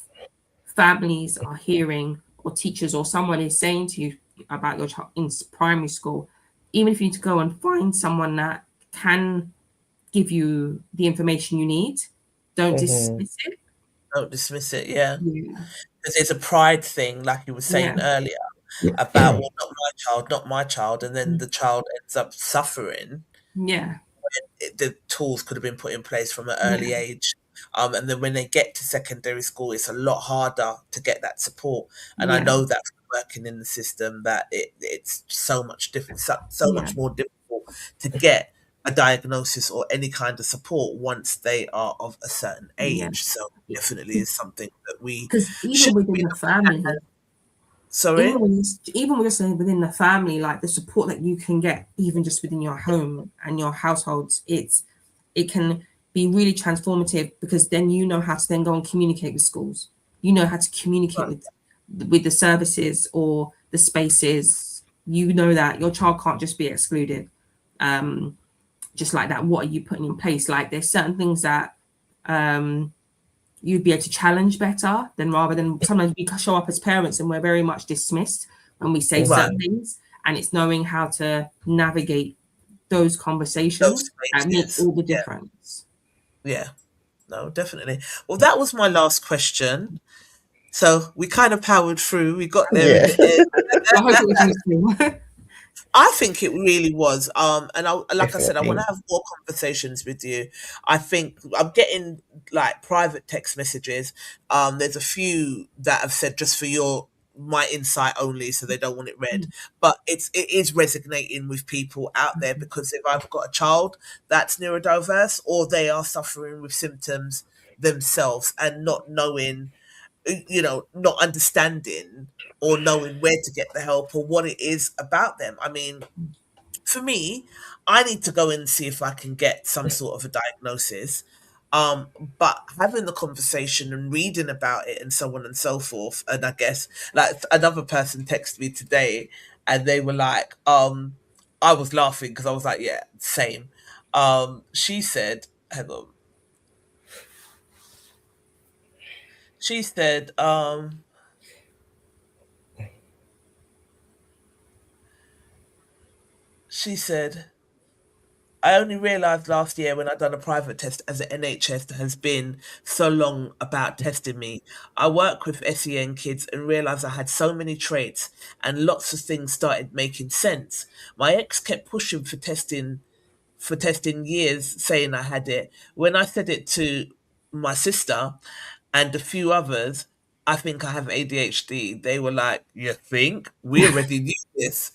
families are hearing or teachers or someone is saying to you about your child in primary school, even if you need to go and find someone that can give you the information you need, don't dismiss it. Don't dismiss it, yeah. Yeah. Because it's a pride thing, like you were saying Yeah. earlier, about well, not my child, not my child, and then the child ends up suffering. Yeah. The tools could have been put in place from an Yeah. early age. And then when they get to secondary school, it's a lot harder to get that support. And I Yeah. know that from working in the system that it's so much different, so Yeah. much more difficult to get a diagnosis or any kind of support once they are of a certain Yeah. age. So definitely is something that we Because even should within be the looking at. family, Sorry? even within the family, like the support that you can get, even just within your home and your households, it can be really transformative, because then you know how to then go and communicate with schools. You know how to communicate with the services or the spaces. You know that your child can't just be excluded. Just like that, what are you putting in place? Like there's certain things that you'd be able to challenge better than rather than sometimes we show up as parents and we're very much dismissed when we say Right. certain things, and it's knowing how to navigate those conversations that makes Spaces. all the Yeah. difference. Yeah. No, definitely. Well, that was my last question. So we kind of powered through. We got there in the end. I hope it was useful. I think it really was. And like I said, I want Definitely. to have more conversations with you. I think I'm getting like private text messages. There's a few that have said just for my insight only, so they don't want it read. But it is resonating with people out there, because if I've got a child that's neurodiverse or they are suffering with symptoms themselves and not knowing, not understanding or knowing where to get the help or what it is about them. I mean, for me, I need to go and see if I can get some sort of a diagnosis. But having the conversation and reading about it and so on and so forth, and I guess like another person texted me today and they were like, I was laughing because I was like, yeah, same. She said, hang on. She said, she said, I only realised last year when I done a private test as an NHS has been so long about testing me. I work with SEN kids and realised I had so many traits and lots of things started making sense. My ex kept pushing for testing years, saying I had it. When I said it to my sister and a few others, I think I have ADHD. They were like, "You think? We already knew this."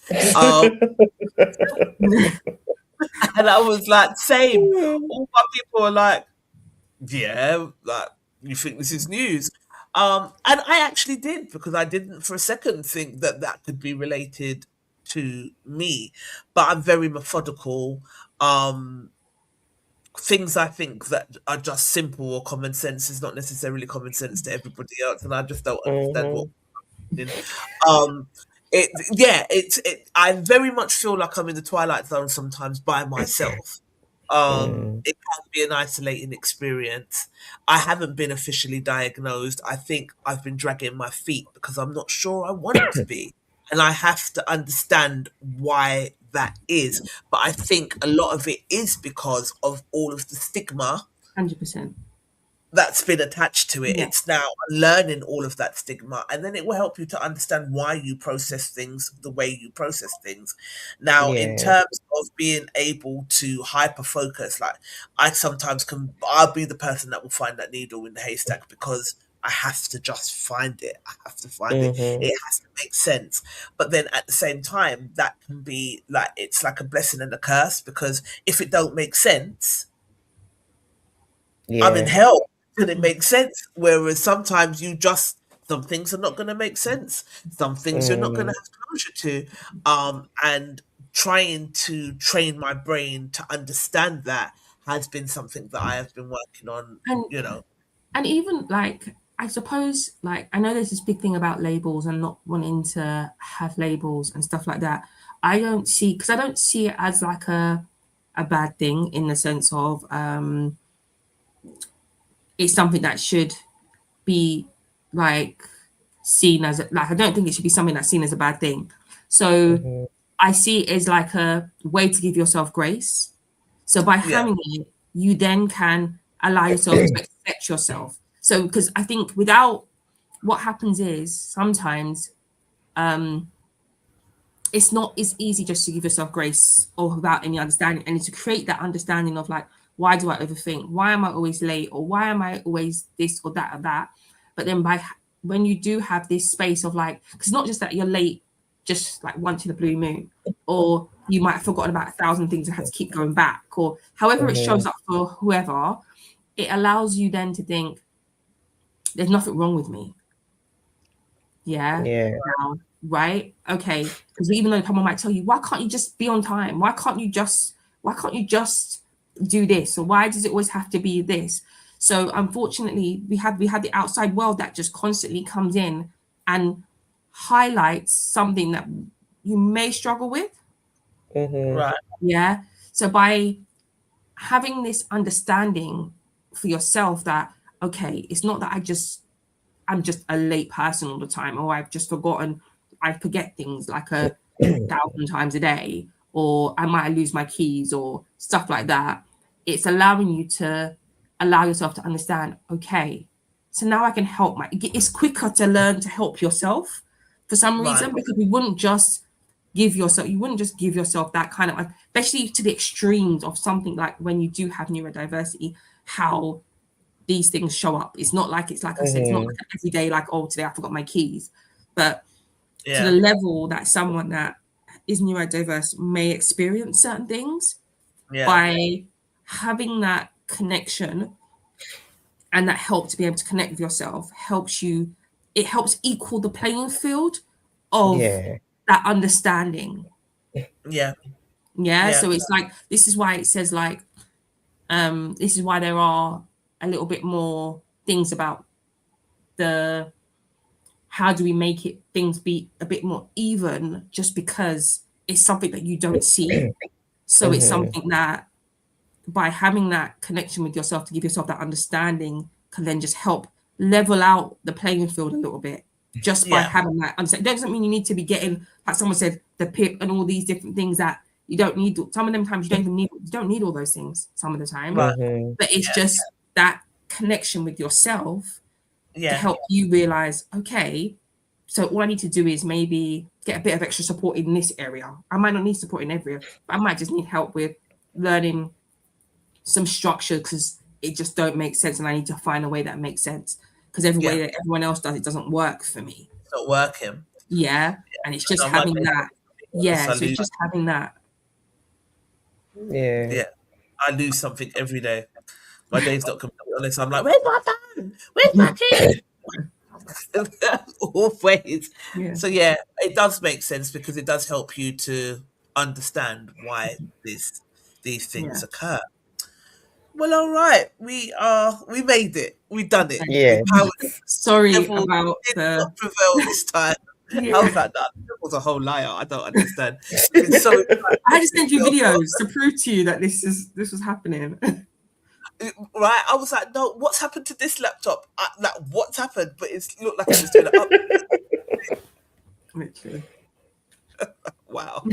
And I was like, "Same." All my people were like, "Yeah, like you think this is news?" And I actually did, because I didn't for a second think that that could be related to me, but I'm very methodical. Things I think that are just simple or common sense is not necessarily common sense to everybody else, and I just don't understand what. Um, I very much feel like I'm in the twilight zone sometimes by myself. It can be an isolating experience. I haven't been officially diagnosed. I think I've been dragging my feet because I'm not sure I want to be. And I have to understand why that is. But I think a lot of it is because of all of the stigma 100%. that's been attached to it. Yeah. It's now learning all of that stigma, and then it will help you to understand why you process things the way you process things. Now, in terms of being able to hyper focus, like I'll be the person that will find that needle in the haystack because I have to just find it. I have to find it. It has to make sense. But then at the same time, that can be like, it's like a blessing and a curse, because if it don't make sense, I'm in hell. Did it make sense? Whereas sometimes some things are not going to make sense. Some things you're not going to have closure to. And trying to train my brain to understand that has been something that I have been working on, And and even like, I suppose, like, I know there's this big thing about labels and not wanting to have labels and stuff like that. I don't see it as like a bad thing, in the sense of it's something that should be like seen as like, I don't think it should be something that's seen as a bad thing. So I see it as like a way to give yourself grace. So by having it, you then can allow yourself to accept yourself. So because I think what happens is sometimes it's not as easy just to give yourself grace or without any understanding, and to create that understanding of like, why do I overthink? Why am I always late? Or why am I always this or that or that? But then when you do have this space of like, because it's not just that you're late just like once in a blue moon, or you might have forgotten about 1,000 things and have to keep going back, or however it shows up for whoever, it allows you then to think, there's nothing wrong with me. Yeah. Now, right? Okay. Because even though someone might tell you, why can't you just be on time? Why can't you just do this? Or why does it always have to be this? So unfortunately, we have the outside world that just constantly comes in and highlights something that you may struggle with. right. Yeah. So by having this understanding for yourself that, okay, it's not that I'm just a late person all the time, or I've just forgotten, I forget things like 1,000 times a day, or I might lose my keys or stuff like that. It's allowing you to allow yourself to understand, okay, so now I can help it's quicker to learn to help yourself for some reason, because you wouldn't just give yourself that kind of, especially to the extremes of something like when you do have neurodiversity, how these things show up. It's not like, it's like I said, it's not like every day, like, oh, today I forgot my keys. But to the level that someone that is neurodiverse may experience certain things, by having that connection and that help to be able to connect with yourself helps equal the playing field of that understanding. So it's like, this is why it says like, this is why there are a little bit more things about how do we make things be a bit more even, just because it's something that you don't see. So it's something that by having that connection with yourself to give yourself that understanding can then just help level out the playing field a little bit, just by having that understanding. It doesn't mean you need to be getting, like someone said, the PIP and all these different things that you don't need. Some of them times you don't need all those things some of the time, but it's just that connection with yourself to help you realize, okay, so all I need to do is maybe get a bit of extra support in this area. I might not need support in every area, but I might just need help with learning some structure because it just don't make sense, and I need to find a way that makes sense, because every way that everyone else does it doesn't work for me. It's not working. And it's just having that. So it's just having that. I lose something every day. My day's not completely honest. I'm like, where's my phone? Where's my key? Always. Yeah. So yeah, it does make sense because it does help you to understand why these things Yeah. occur. Well, all right, we made it. We done it. Okay. We Yeah. powered. Sorry Devil about did the. not prevail this time. Yeah. I was like, that was a whole liar. I don't understand. We've been so I had to send you videos to prove to you that this was happening. right. I was like, no, what's happened to this laptop? Like, what's happened? But it looked like it was doing it up. Literally. Wow.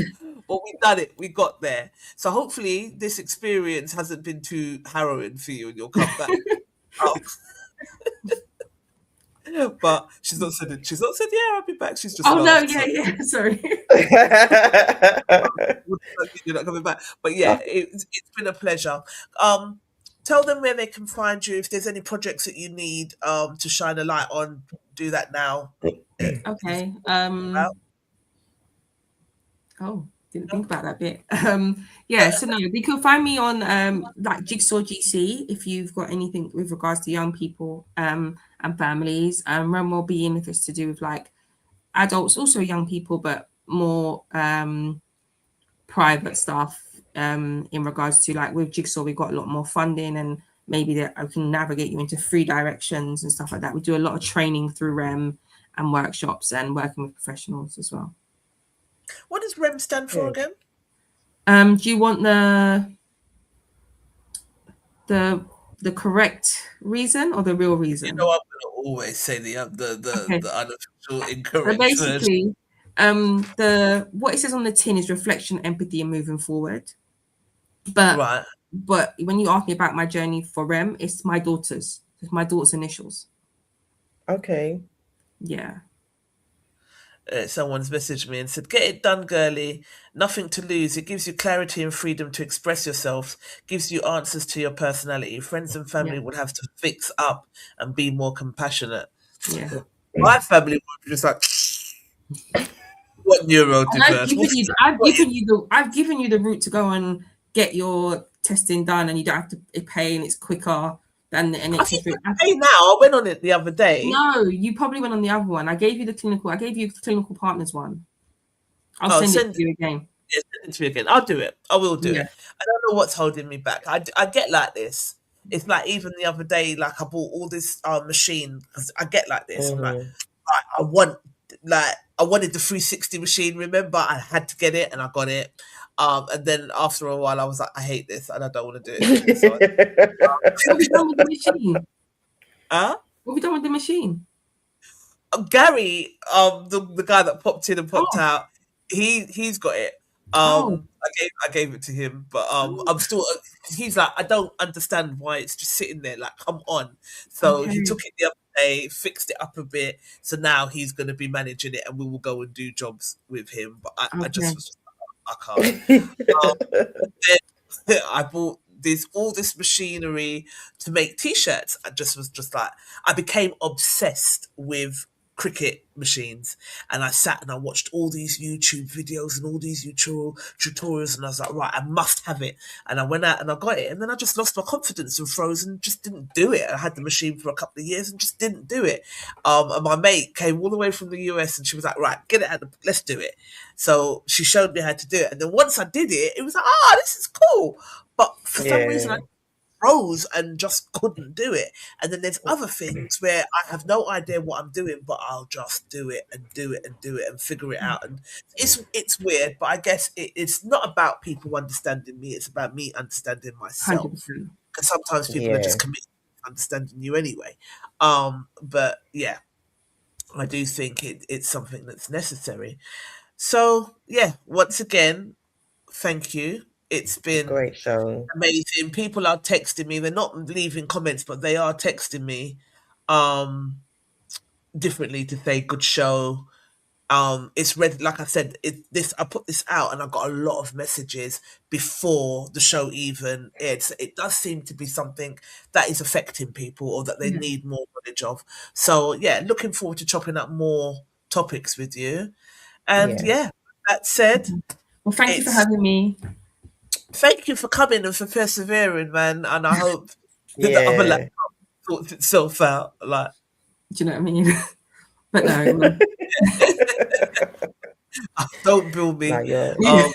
Well, we done it. We got there. So hopefully this experience hasn't been too harrowing for you and you'll come back. But she's not said it. She's not said, yeah, I'll be back. She's just Oh no, laughed, yeah, so yeah. Sorry. you're not coming back. But yeah, it's been a pleasure. Tell them where they can find you. If there's any projects that you need to shine a light on, do that now. Okay. Oh, didn't think about that bit. Yeah, so no, you can find me on like Jigsaw GC if you've got anything with regards to young people and families. REM Wellbeing if it's to do with like adults, also young people, but more private stuff in regards to like with Jigsaw, we've got a lot more funding and maybe that I can navigate you into free directions and stuff like that. We do a lot of training through REM and workshops and working with professionals as well. What does REM stand for again? Do you want the correct reason or the real reason? You know, I'm gonna always say the unofficial incorrect So basically, the what it says on the tin is reflection, empathy, and moving forward. But right. But when you ask me about my journey for REM, it's my daughter's. It's my daughter's initials. Okay. Yeah. Someone's messaged me and said, get it done, girly. Nothing to lose. It gives you clarity and freedom to express yourself, gives you answers to your personality. Friends and family would have to fix up and be more compassionate. Yeah. My family would be just like, what neurodiverse? I've given you the route to go and get your testing done, and you don't have to pay, and it's quicker than the NHS route. Hey, now I went on it the other day. No, you probably went on the other one. I gave you the clinical partners one. I'll send it to you again. Yeah, send it to me again. I'll do it. I will do it. I don't know what's holding me back. I get like this. It's like even the other day, like I bought all this machine because I get like this. I'm like, I wanted the 360 machine. Remember, I had to get it and I got it. And then after a while, I was like, I hate this and I don't want to do it. So, what have you done with the machine? What have you done with the machine? Gary, the guy that popped in and popped out, he's got it. I gave it to him, but I'm still. He's like, I don't understand why it's just sitting there. Like, come on. So he took it the other day, fixed it up a bit. So now he's going to be managing it, and we will go and do jobs with him. But I just was just like, I can't. I bought all this machinery to make t-shirts. I just was just like, I became obsessed with cricket machines, and I sat and I watched all these YouTube videos and all these tutorials, and I was like, right, I must have it. And I went out and I got it, and then I just lost my confidence and froze and just didn't do it. I had the machine for a couple of years and just didn't do it. And my mate came all the way from the US and she was like, right, get it out, let's do it. So she showed me how to do it, and then once I did it, it was like, this is cool. But for some reason, I froze and just couldn't do it. And then there's other things where I have no idea what I'm doing, but I'll just do it and do it and do it and figure it out. And it's weird, but I guess it's not about people understanding me. It's about me understanding myself. 100%. Because sometimes people are just committed to understanding you anyway. But yeah, I do think it's something that's necessary. So yeah, once again, thank you. It's been great show. Amazing. People are texting me. They're not leaving comments, but they are texting me differently to say good show. It's read, like I said, I put this out and I got a lot of messages before the show even aired. So it does seem to be something that is affecting people or that they need more knowledge of. So yeah, looking forward to chopping up more topics with you. And that said, well, thank you for having me. Thank you for coming and for persevering, man. And I hope that the other laptop sorts itself out. Like, Do you know what I mean? But no. Don't bill me. Like, you're... Um,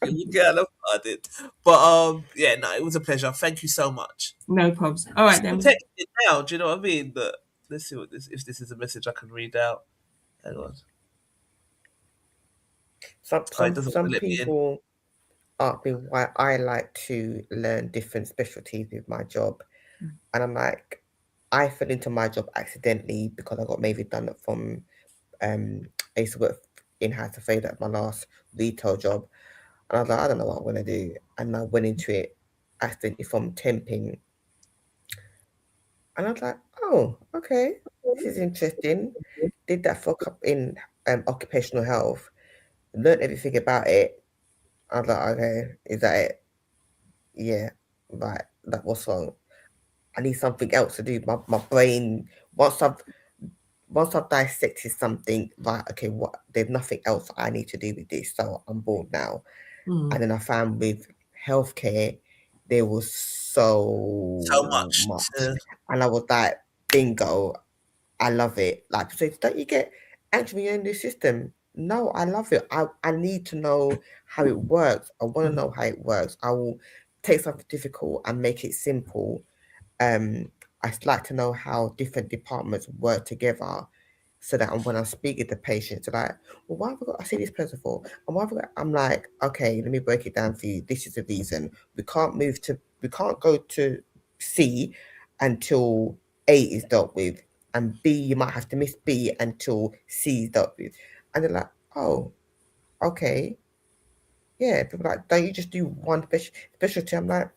you can't afford it. But yeah, no, it was a pleasure. Thank you so much. No problems. All right then. Text it now. Do you know what I mean? But let's see if this is a message I can read out. Hang on. Some people ask me why I like to learn different specialties with my job, and I'm like, I fell into my job accidentally because I got made redundant from I used to work in-house affairs at my last retail job, and I was like, I don't know what I'm gonna do, and I went into it accidentally from temping, and I was like, oh, okay, this is interesting. Did that for in occupational health, learned everything about it. I was like, okay, is that it? Yeah, right. That was wrong. I need something else to do. My brain, once I've dissected something, right, okay, what, there's nothing else I need to do with this, so I'm bored now. And then I found with healthcare, there was so much. And I was like, bingo, I love it. Like, so don't you get anxious when you're in this system? No, I love it. I need to know how it works. I want to know how it works. I will take something difficult and make it simple. I like to know how different departments work together, so that when I'm speaking to patients, they're like, well, why have I got to see this person for? And why have I got... I'm like, okay, let me break it down for you. This is the reason. We can't go to C until A is dealt with. And B, you might have to miss B until C is dealt with. And they're like, oh, okay. Yeah, people are like, don't you just do one specialty? I'm like,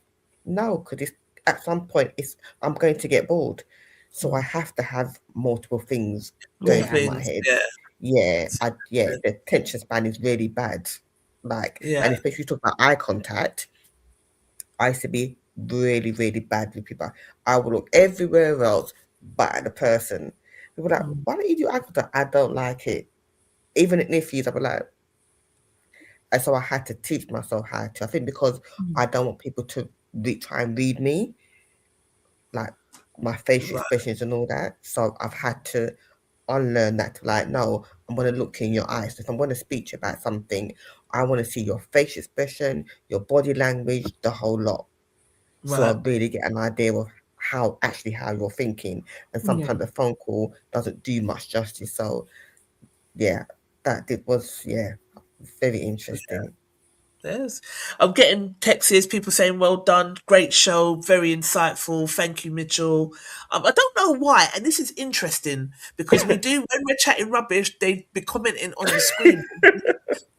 no, because at some point I'm going to get bored. So I have to have multiple things going through my head. The attention span is really bad. Like, and especially talk about eye contact, I used to be really, really bad with people. I would look everywhere else but at the person. People are like, why don't you do eye contact? I don't like it. Even at nephews, I'd be like, and so I had to teach myself how to. I think because I don't want people to try and read me, like my facial expressions and all that. So I've had to unlearn that, to like, no, I'm going to look in your eyes. If I'm going to speak to you about something, I want to see your facial expression, your body language, the whole lot. So I really get an idea of how you're thinking. And sometimes the phone call doesn't do much justice. So yeah, was very interesting. Yes. I'm getting texts, people saying, well done, great show, very insightful, thank you, Mitchell. I don't know why, and this is interesting, because when we're chatting rubbish, they be commenting on the screen.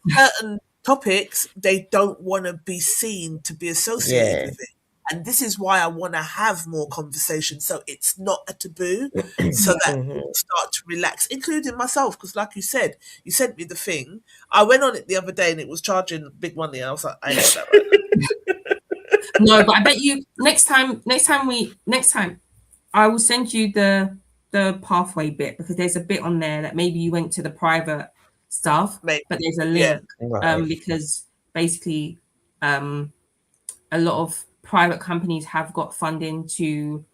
Certain topics, they don't want to be seen to be associated with it. And this is why I want to have more conversation, so it's not a taboo, so that people start to relax, including myself. Because, like you said, you sent me the thing. I went on it the other day, and it was charging big money. And I was like, I ain't got that right now. No, but I bet you next time, I will send you the pathway bit, because there's a bit on there that maybe you went to the private stuff, but there's a link because basically, a lot of private companies have got funding to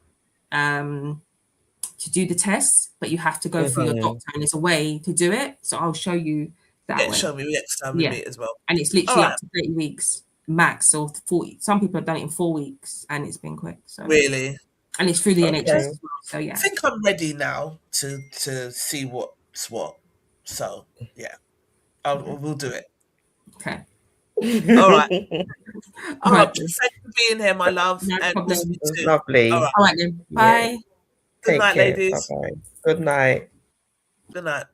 do the tests, but you have to go through your doctor, and there's a way to do it. So I'll show you that way. Show me next time we meet as well. And it's literally up to 30 weeks max, or 40. Some people have done it in 4 weeks, and it's been quick. So really, and it's through the NHS as well. So yeah, I think I'm ready now to see what's what. So yeah, we'll do it. Okay. All right. All right. Thanks for being here, my love. No problem. Lovely. All right then. Bye. Good night, ladies. Bye-bye. Good night. Good night.